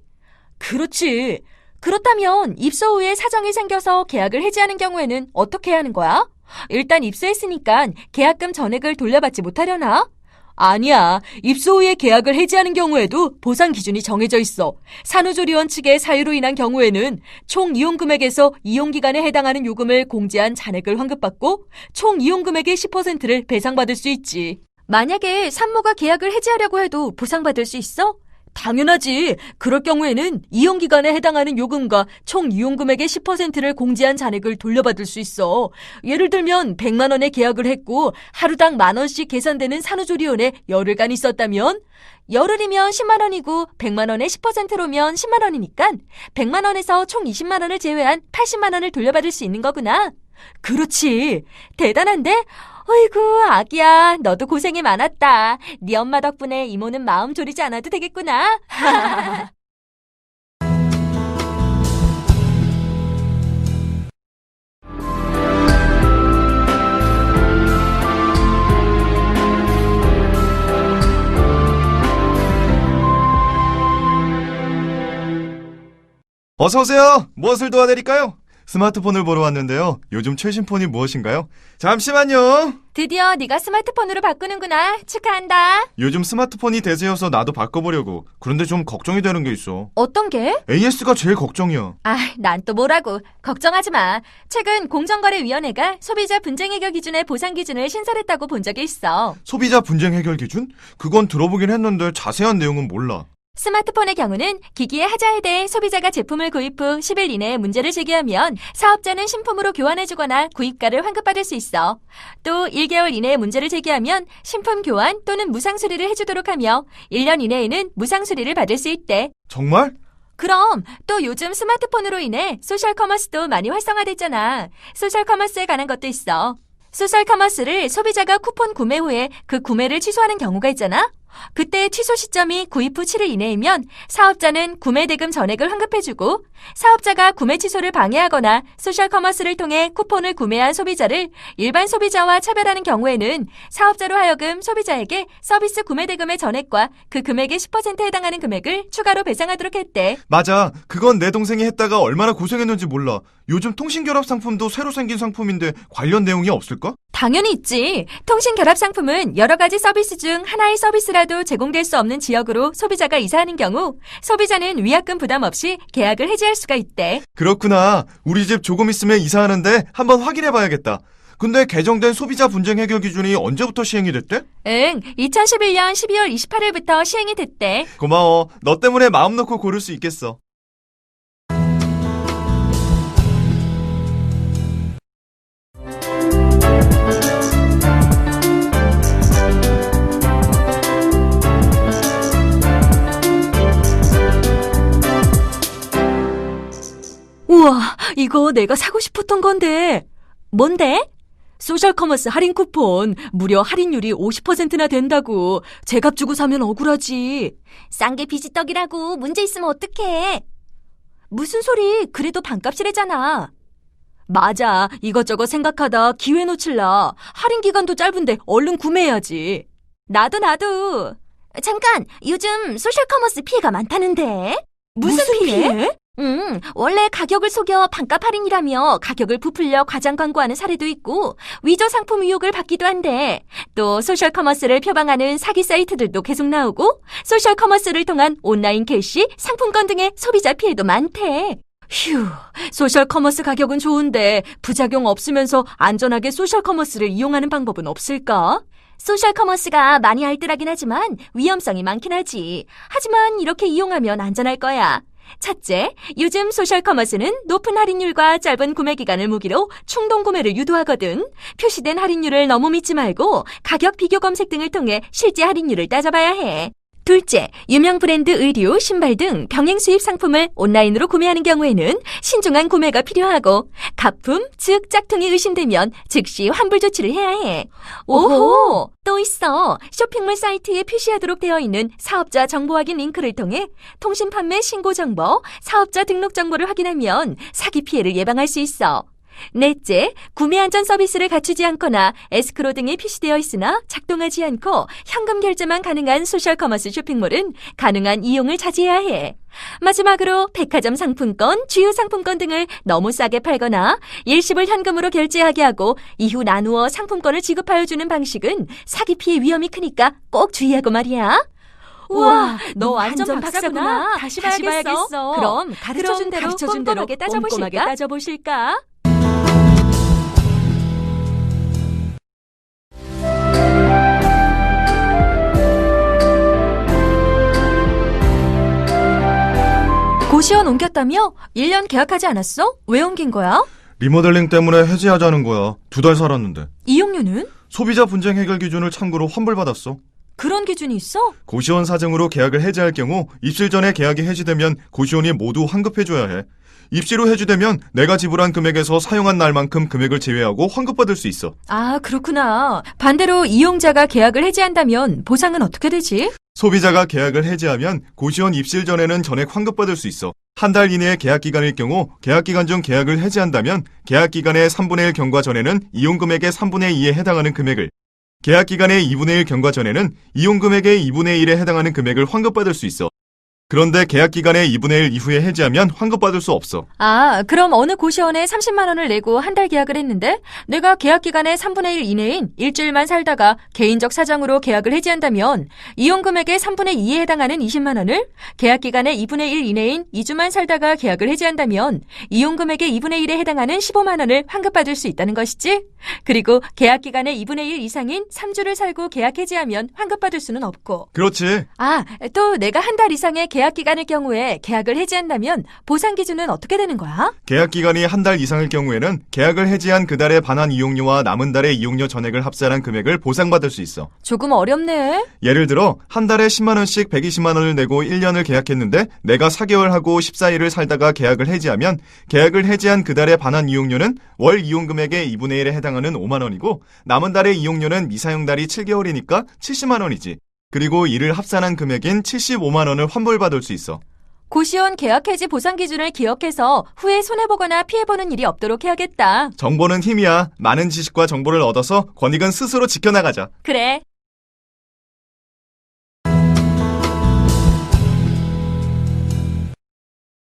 S1: 그렇지. 그렇다면 입소 후에 사정이 생겨서 계약을 해지하는 경우에는 어떻게 해야 하는 거야? 일단 입소했으니까 계약금 전액을 돌려받지 못하려나?
S7: 아니야. 입소 후에 계약을 해지하는 경우에도 보상 기준이 정해져 있어. 산후조리원 측의 사유로 인한 경우에는 총 이용 금액에서 이용 기간에 해당하는 요금을 공제한 잔액을 환급받고 총 이용 금액의 10%를 배상받을 수 있지. 만약에 산모가 계약을 해지하려고 해도 보상받을 수 있어? 당연하지. 그럴 경우에는 이용 기간에 해당하는 요금과 총 이용 금액의 10%를 공제한 잔액을 돌려받을 수 있어. 예를 들면 100만 원에 계약을 했고 하루당 10,000원씩 계산되는 산후조리원에 열흘간 있었다면 열흘이면 10만 원이고 100만 원에 10%로면 10만 원이니까 100만 원에서 총 20만 원을 제외한 80만 원을 돌려받을 수 있는 거구나. 그렇지. 대단한데? 어이구, 아기야, 너도 고생이 많았다. 네 엄마 덕분에 이모는 마음 졸이지 않아도 되겠구나.
S8: 어서 오세요. 무엇을 도와드릴까요? 스마트폰을 보러 왔는데요. 요즘 최신 폰이 무엇인가요? 잠시만요.
S7: 드디어 네가 스마트폰으로 바꾸는구나. 축하한다.
S8: 요즘 스마트폰이 대세여서 나도 바꿔보려고. 그런데 좀 걱정이 되는 게 있어.
S7: 어떤 게?
S8: AS가 제일 걱정이야.
S7: 아, 난 또 뭐라고. 걱정하지 마. 최근 공정거래위원회가 소비자 분쟁 해결 기준의 보상 기준을 신설했다고 본 적이 있어.
S8: 소비자 분쟁 해결 기준? 그건 들어보긴 했는데 자세한 내용은 몰라.
S7: 스마트폰의 경우는 기기의 하자에 대해 소비자가 제품을 구입 후 10일 이내에 문제를 제기하면 사업자는 신품으로 교환해주거나 구입가를 환급받을 수 있어. 또 1개월 이내에 문제를 제기하면 신품 교환 또는 무상 수리를 해주도록 하며 1년 이내에는 무상 수리를 받을 수 있대.
S8: 정말?
S7: 그럼 또 요즘 스마트폰으로 인해 소셜 커머스도 많이 활성화됐잖아. 소셜 커머스에 관한 것도 있어. 소셜 커머스를 소비자가 쿠폰 구매 후에 그 구매를 취소하는 경우가 있잖아. 그때 취소 시점이 구입 후 7일 이내이면 사업자는 구매 대금 전액을 환급해주고 사업자가 구매 취소를 방해하거나 소셜 커머스를 통해 쿠폰을 구매한 소비자를 일반 소비자와 차별하는 경우에는 사업자로 하여금 소비자에게 서비스 구매 대금의 전액과 그 금액의 10%에 해당하는 금액을 추가로 배상하도록 했대.
S8: 맞아. 그건 내 동생이 했다가 얼마나 고생했는지 몰라. 요즘 통신결합 상품도 새로 생긴 상품인데 관련 내용이 없을까?
S7: 당연히 있지. 통신결합 상품은 여러 가지 서비스 중 하나의 서비스라도 제공될 수 없는 지역으로 소비자가 이사하는 경우 소비자는 위약금 부담 없이 계약을 해지할 수가 있대.
S8: 그렇구나. 우리 집 조금 있으면 이사하는데 한번 확인해봐야겠다. 근데 개정된 소비자 분쟁 해결 기준이 언제부터 시행이 됐대?
S7: 응, 2011년 12월 28일부터 시행이 됐대.
S8: 고마워. 너 때문에 마음 놓고 고를 수 있겠어.
S7: 우와, 이거 내가 사고 싶었던 건데. 뭔데? 소셜 커머스 할인 쿠폰. 무려 할인율이 50%나 된다고. 제값 주고 사면 억울하지. 싼 게 비지떡이라고. 문제 있으면 어떡해. 무슨 소리. 그래도 반값이래잖아. 맞아. 이것저것 생각하다 기회 놓칠라. 할인 기간도 짧은데 얼른 구매해야지. 나도. 잠깐. 요즘 소셜 커머스 피해가 많다는데. 무슨 피해? 원래 가격을 속여 반값 할인이라며 가격을 부풀려 과장 광고하는 사례도 있고 위조 상품 의혹을 받기도 한데 또 소셜 커머스를 표방하는 사기 사이트들도 계속 나오고 소셜 커머스를 통한 온라인 게시, 상품권 등의 소비자 피해도 많대. 휴, 소셜 커머스 가격은 좋은데 부작용 없으면서 안전하게 소셜 커머스를 이용하는 방법은 없을까? 소셜 커머스가 많이 알뜰하긴 하지만 위험성이 많긴 하지. 하지만 이렇게 이용하면 안전할 거야. 첫째, 요즘 소셜 커머스는 높은 할인율과 짧은 구매 기간을 무기로 충동 구매를 유도하거든. 표시된 할인율을 너무 믿지 말고 가격 비교 검색 등을 통해 실제 할인율을 따져봐야 해. 둘째, 유명 브랜드 의류, 신발 등 병행 수입 상품을 온라인으로 구매하는 경우에는 신중한 구매가 필요하고 가품, 즉 짝퉁이 의심되면 즉시 환불 조치를 해야 해. 오호! 또 있어. 쇼핑몰 사이트에 표시하도록 되어 있는 사업자 정보 확인 링크를 통해 통신 판매 신고 정보, 사업자 등록 정보를 확인하면 사기 피해를 예방할 수 있어. 넷째, 구매 안전 서비스를 갖추지 않거나 에스크로 등이 표시되어 있으나 작동하지 않고 현금 결제만 가능한 소셜 커머스 쇼핑몰은 가능한 이용을 자제해야 해. 마지막으로 백화점 상품권, 주유 상품권 등을 너무 싸게 팔거나 일시불 현금으로 결제하게 하고 이후 나누어 상품권을 지급하여 주는 방식은 사기 피해 위험이 크니까 꼭 주의하고 말이야.
S1: 우와,
S7: 너 완전 박사구나.
S1: 다시 봐야겠어.
S7: 그럼 가르쳐준 대로 꼼꼼하게 따져보실까?
S1: 고시원 옮겼다며? 1년 계약하지 않았어? 왜 옮긴 거야?
S8: 리모델링 때문에 해지하자는 거야. 2달 살았는데.
S1: 이용료는?
S8: 소비자 분쟁 해결 기준을 참고로 환불받았어.
S1: 그런 기준이 있어?
S8: 고시원 사정으로 계약을 해지할 경우 입실 전에 계약이 해지되면 고시원이 모두 환급해줘야 해. 입실 후 해지되면 내가 지불한 금액에서 사용한 날만큼 금액을 제외하고 환급받을 수 있어.
S1: 아, 그렇구나. 반대로 이용자가 계약을 해지한다면 보상은 어떻게 되지?
S8: 소비자가 계약을 해지하면 고시원 입실 전에는 전액 환급받을 수 있어. 한 달 이내의 계약 기간일 경우 계약 기간 중 계약을 해지한다면 계약 기간의 3분의 1 경과 전에는 이용 금액의 3분의 2에 해당하는 금액을, 계약 기간의 2분의 1 경과 전에는 이용 금액의 2분의 1에 해당하는 금액을 환급받을 수 있어. 그런데 계약 기간의 2분의 1 이후에 해지하면 환급받을 수 없어.
S1: 아, 그럼 어느 고시원에 30만 원을 내고 한 달 계약을 했는데 내가 계약 기간의 3분의 1 이내인 일주일만 살다가 개인적 사정으로 계약을 해지한다면 이용 금액의 3분의 2에 해당하는 20만 원을, 계약 기간의 2분의 1 이내인 2주만 살다가 계약을 해지한다면 이용 금액의 2분의 1에 해당하는 15만 원을 환급받을 수 있다는 것이지? 그리고 계약 기간의 2분의 1 이상인 3주를 살고 계약 해지하면 환급받을 수는 없고.
S8: 그렇지.
S1: 아, 또 내가 한 달 이상의 계약 기간일 경우에 계약을 해지한다면 보상 기준은 어떻게 되는 거야?
S8: 계약 기간이 한 달 이상일 경우에는 계약을 해지한 그 달에 반환 이용료와 남은 달의 이용료 전액을 합산한 금액을 보상받을 수 있어.
S1: 조금 어렵네.
S8: 예를 들어 한 달에 10만 원씩 120만 원을 내고 1년을 계약했는데 내가 4개월 하고 14일을 살다가 계약을 해지하면 계약을 해지한 그 달의 반환 이용료는 월 이용 금액의 2분의 1에 해당하는 5만 원이고 남은 달의 이용료는 미사용 달이 7개월이니까 70만 원이지. 그리고 이를 합산한 금액인 75만 원을 환불받을 수 있어.
S1: 고시원 계약 해지 보상 기준을 기억해서 후에 손해보거나 피해보는 일이 없도록 해야겠다.
S8: 정보는 힘이야. 많은 지식과 정보를 얻어서 권익은 스스로 지켜나가자.
S1: 그래.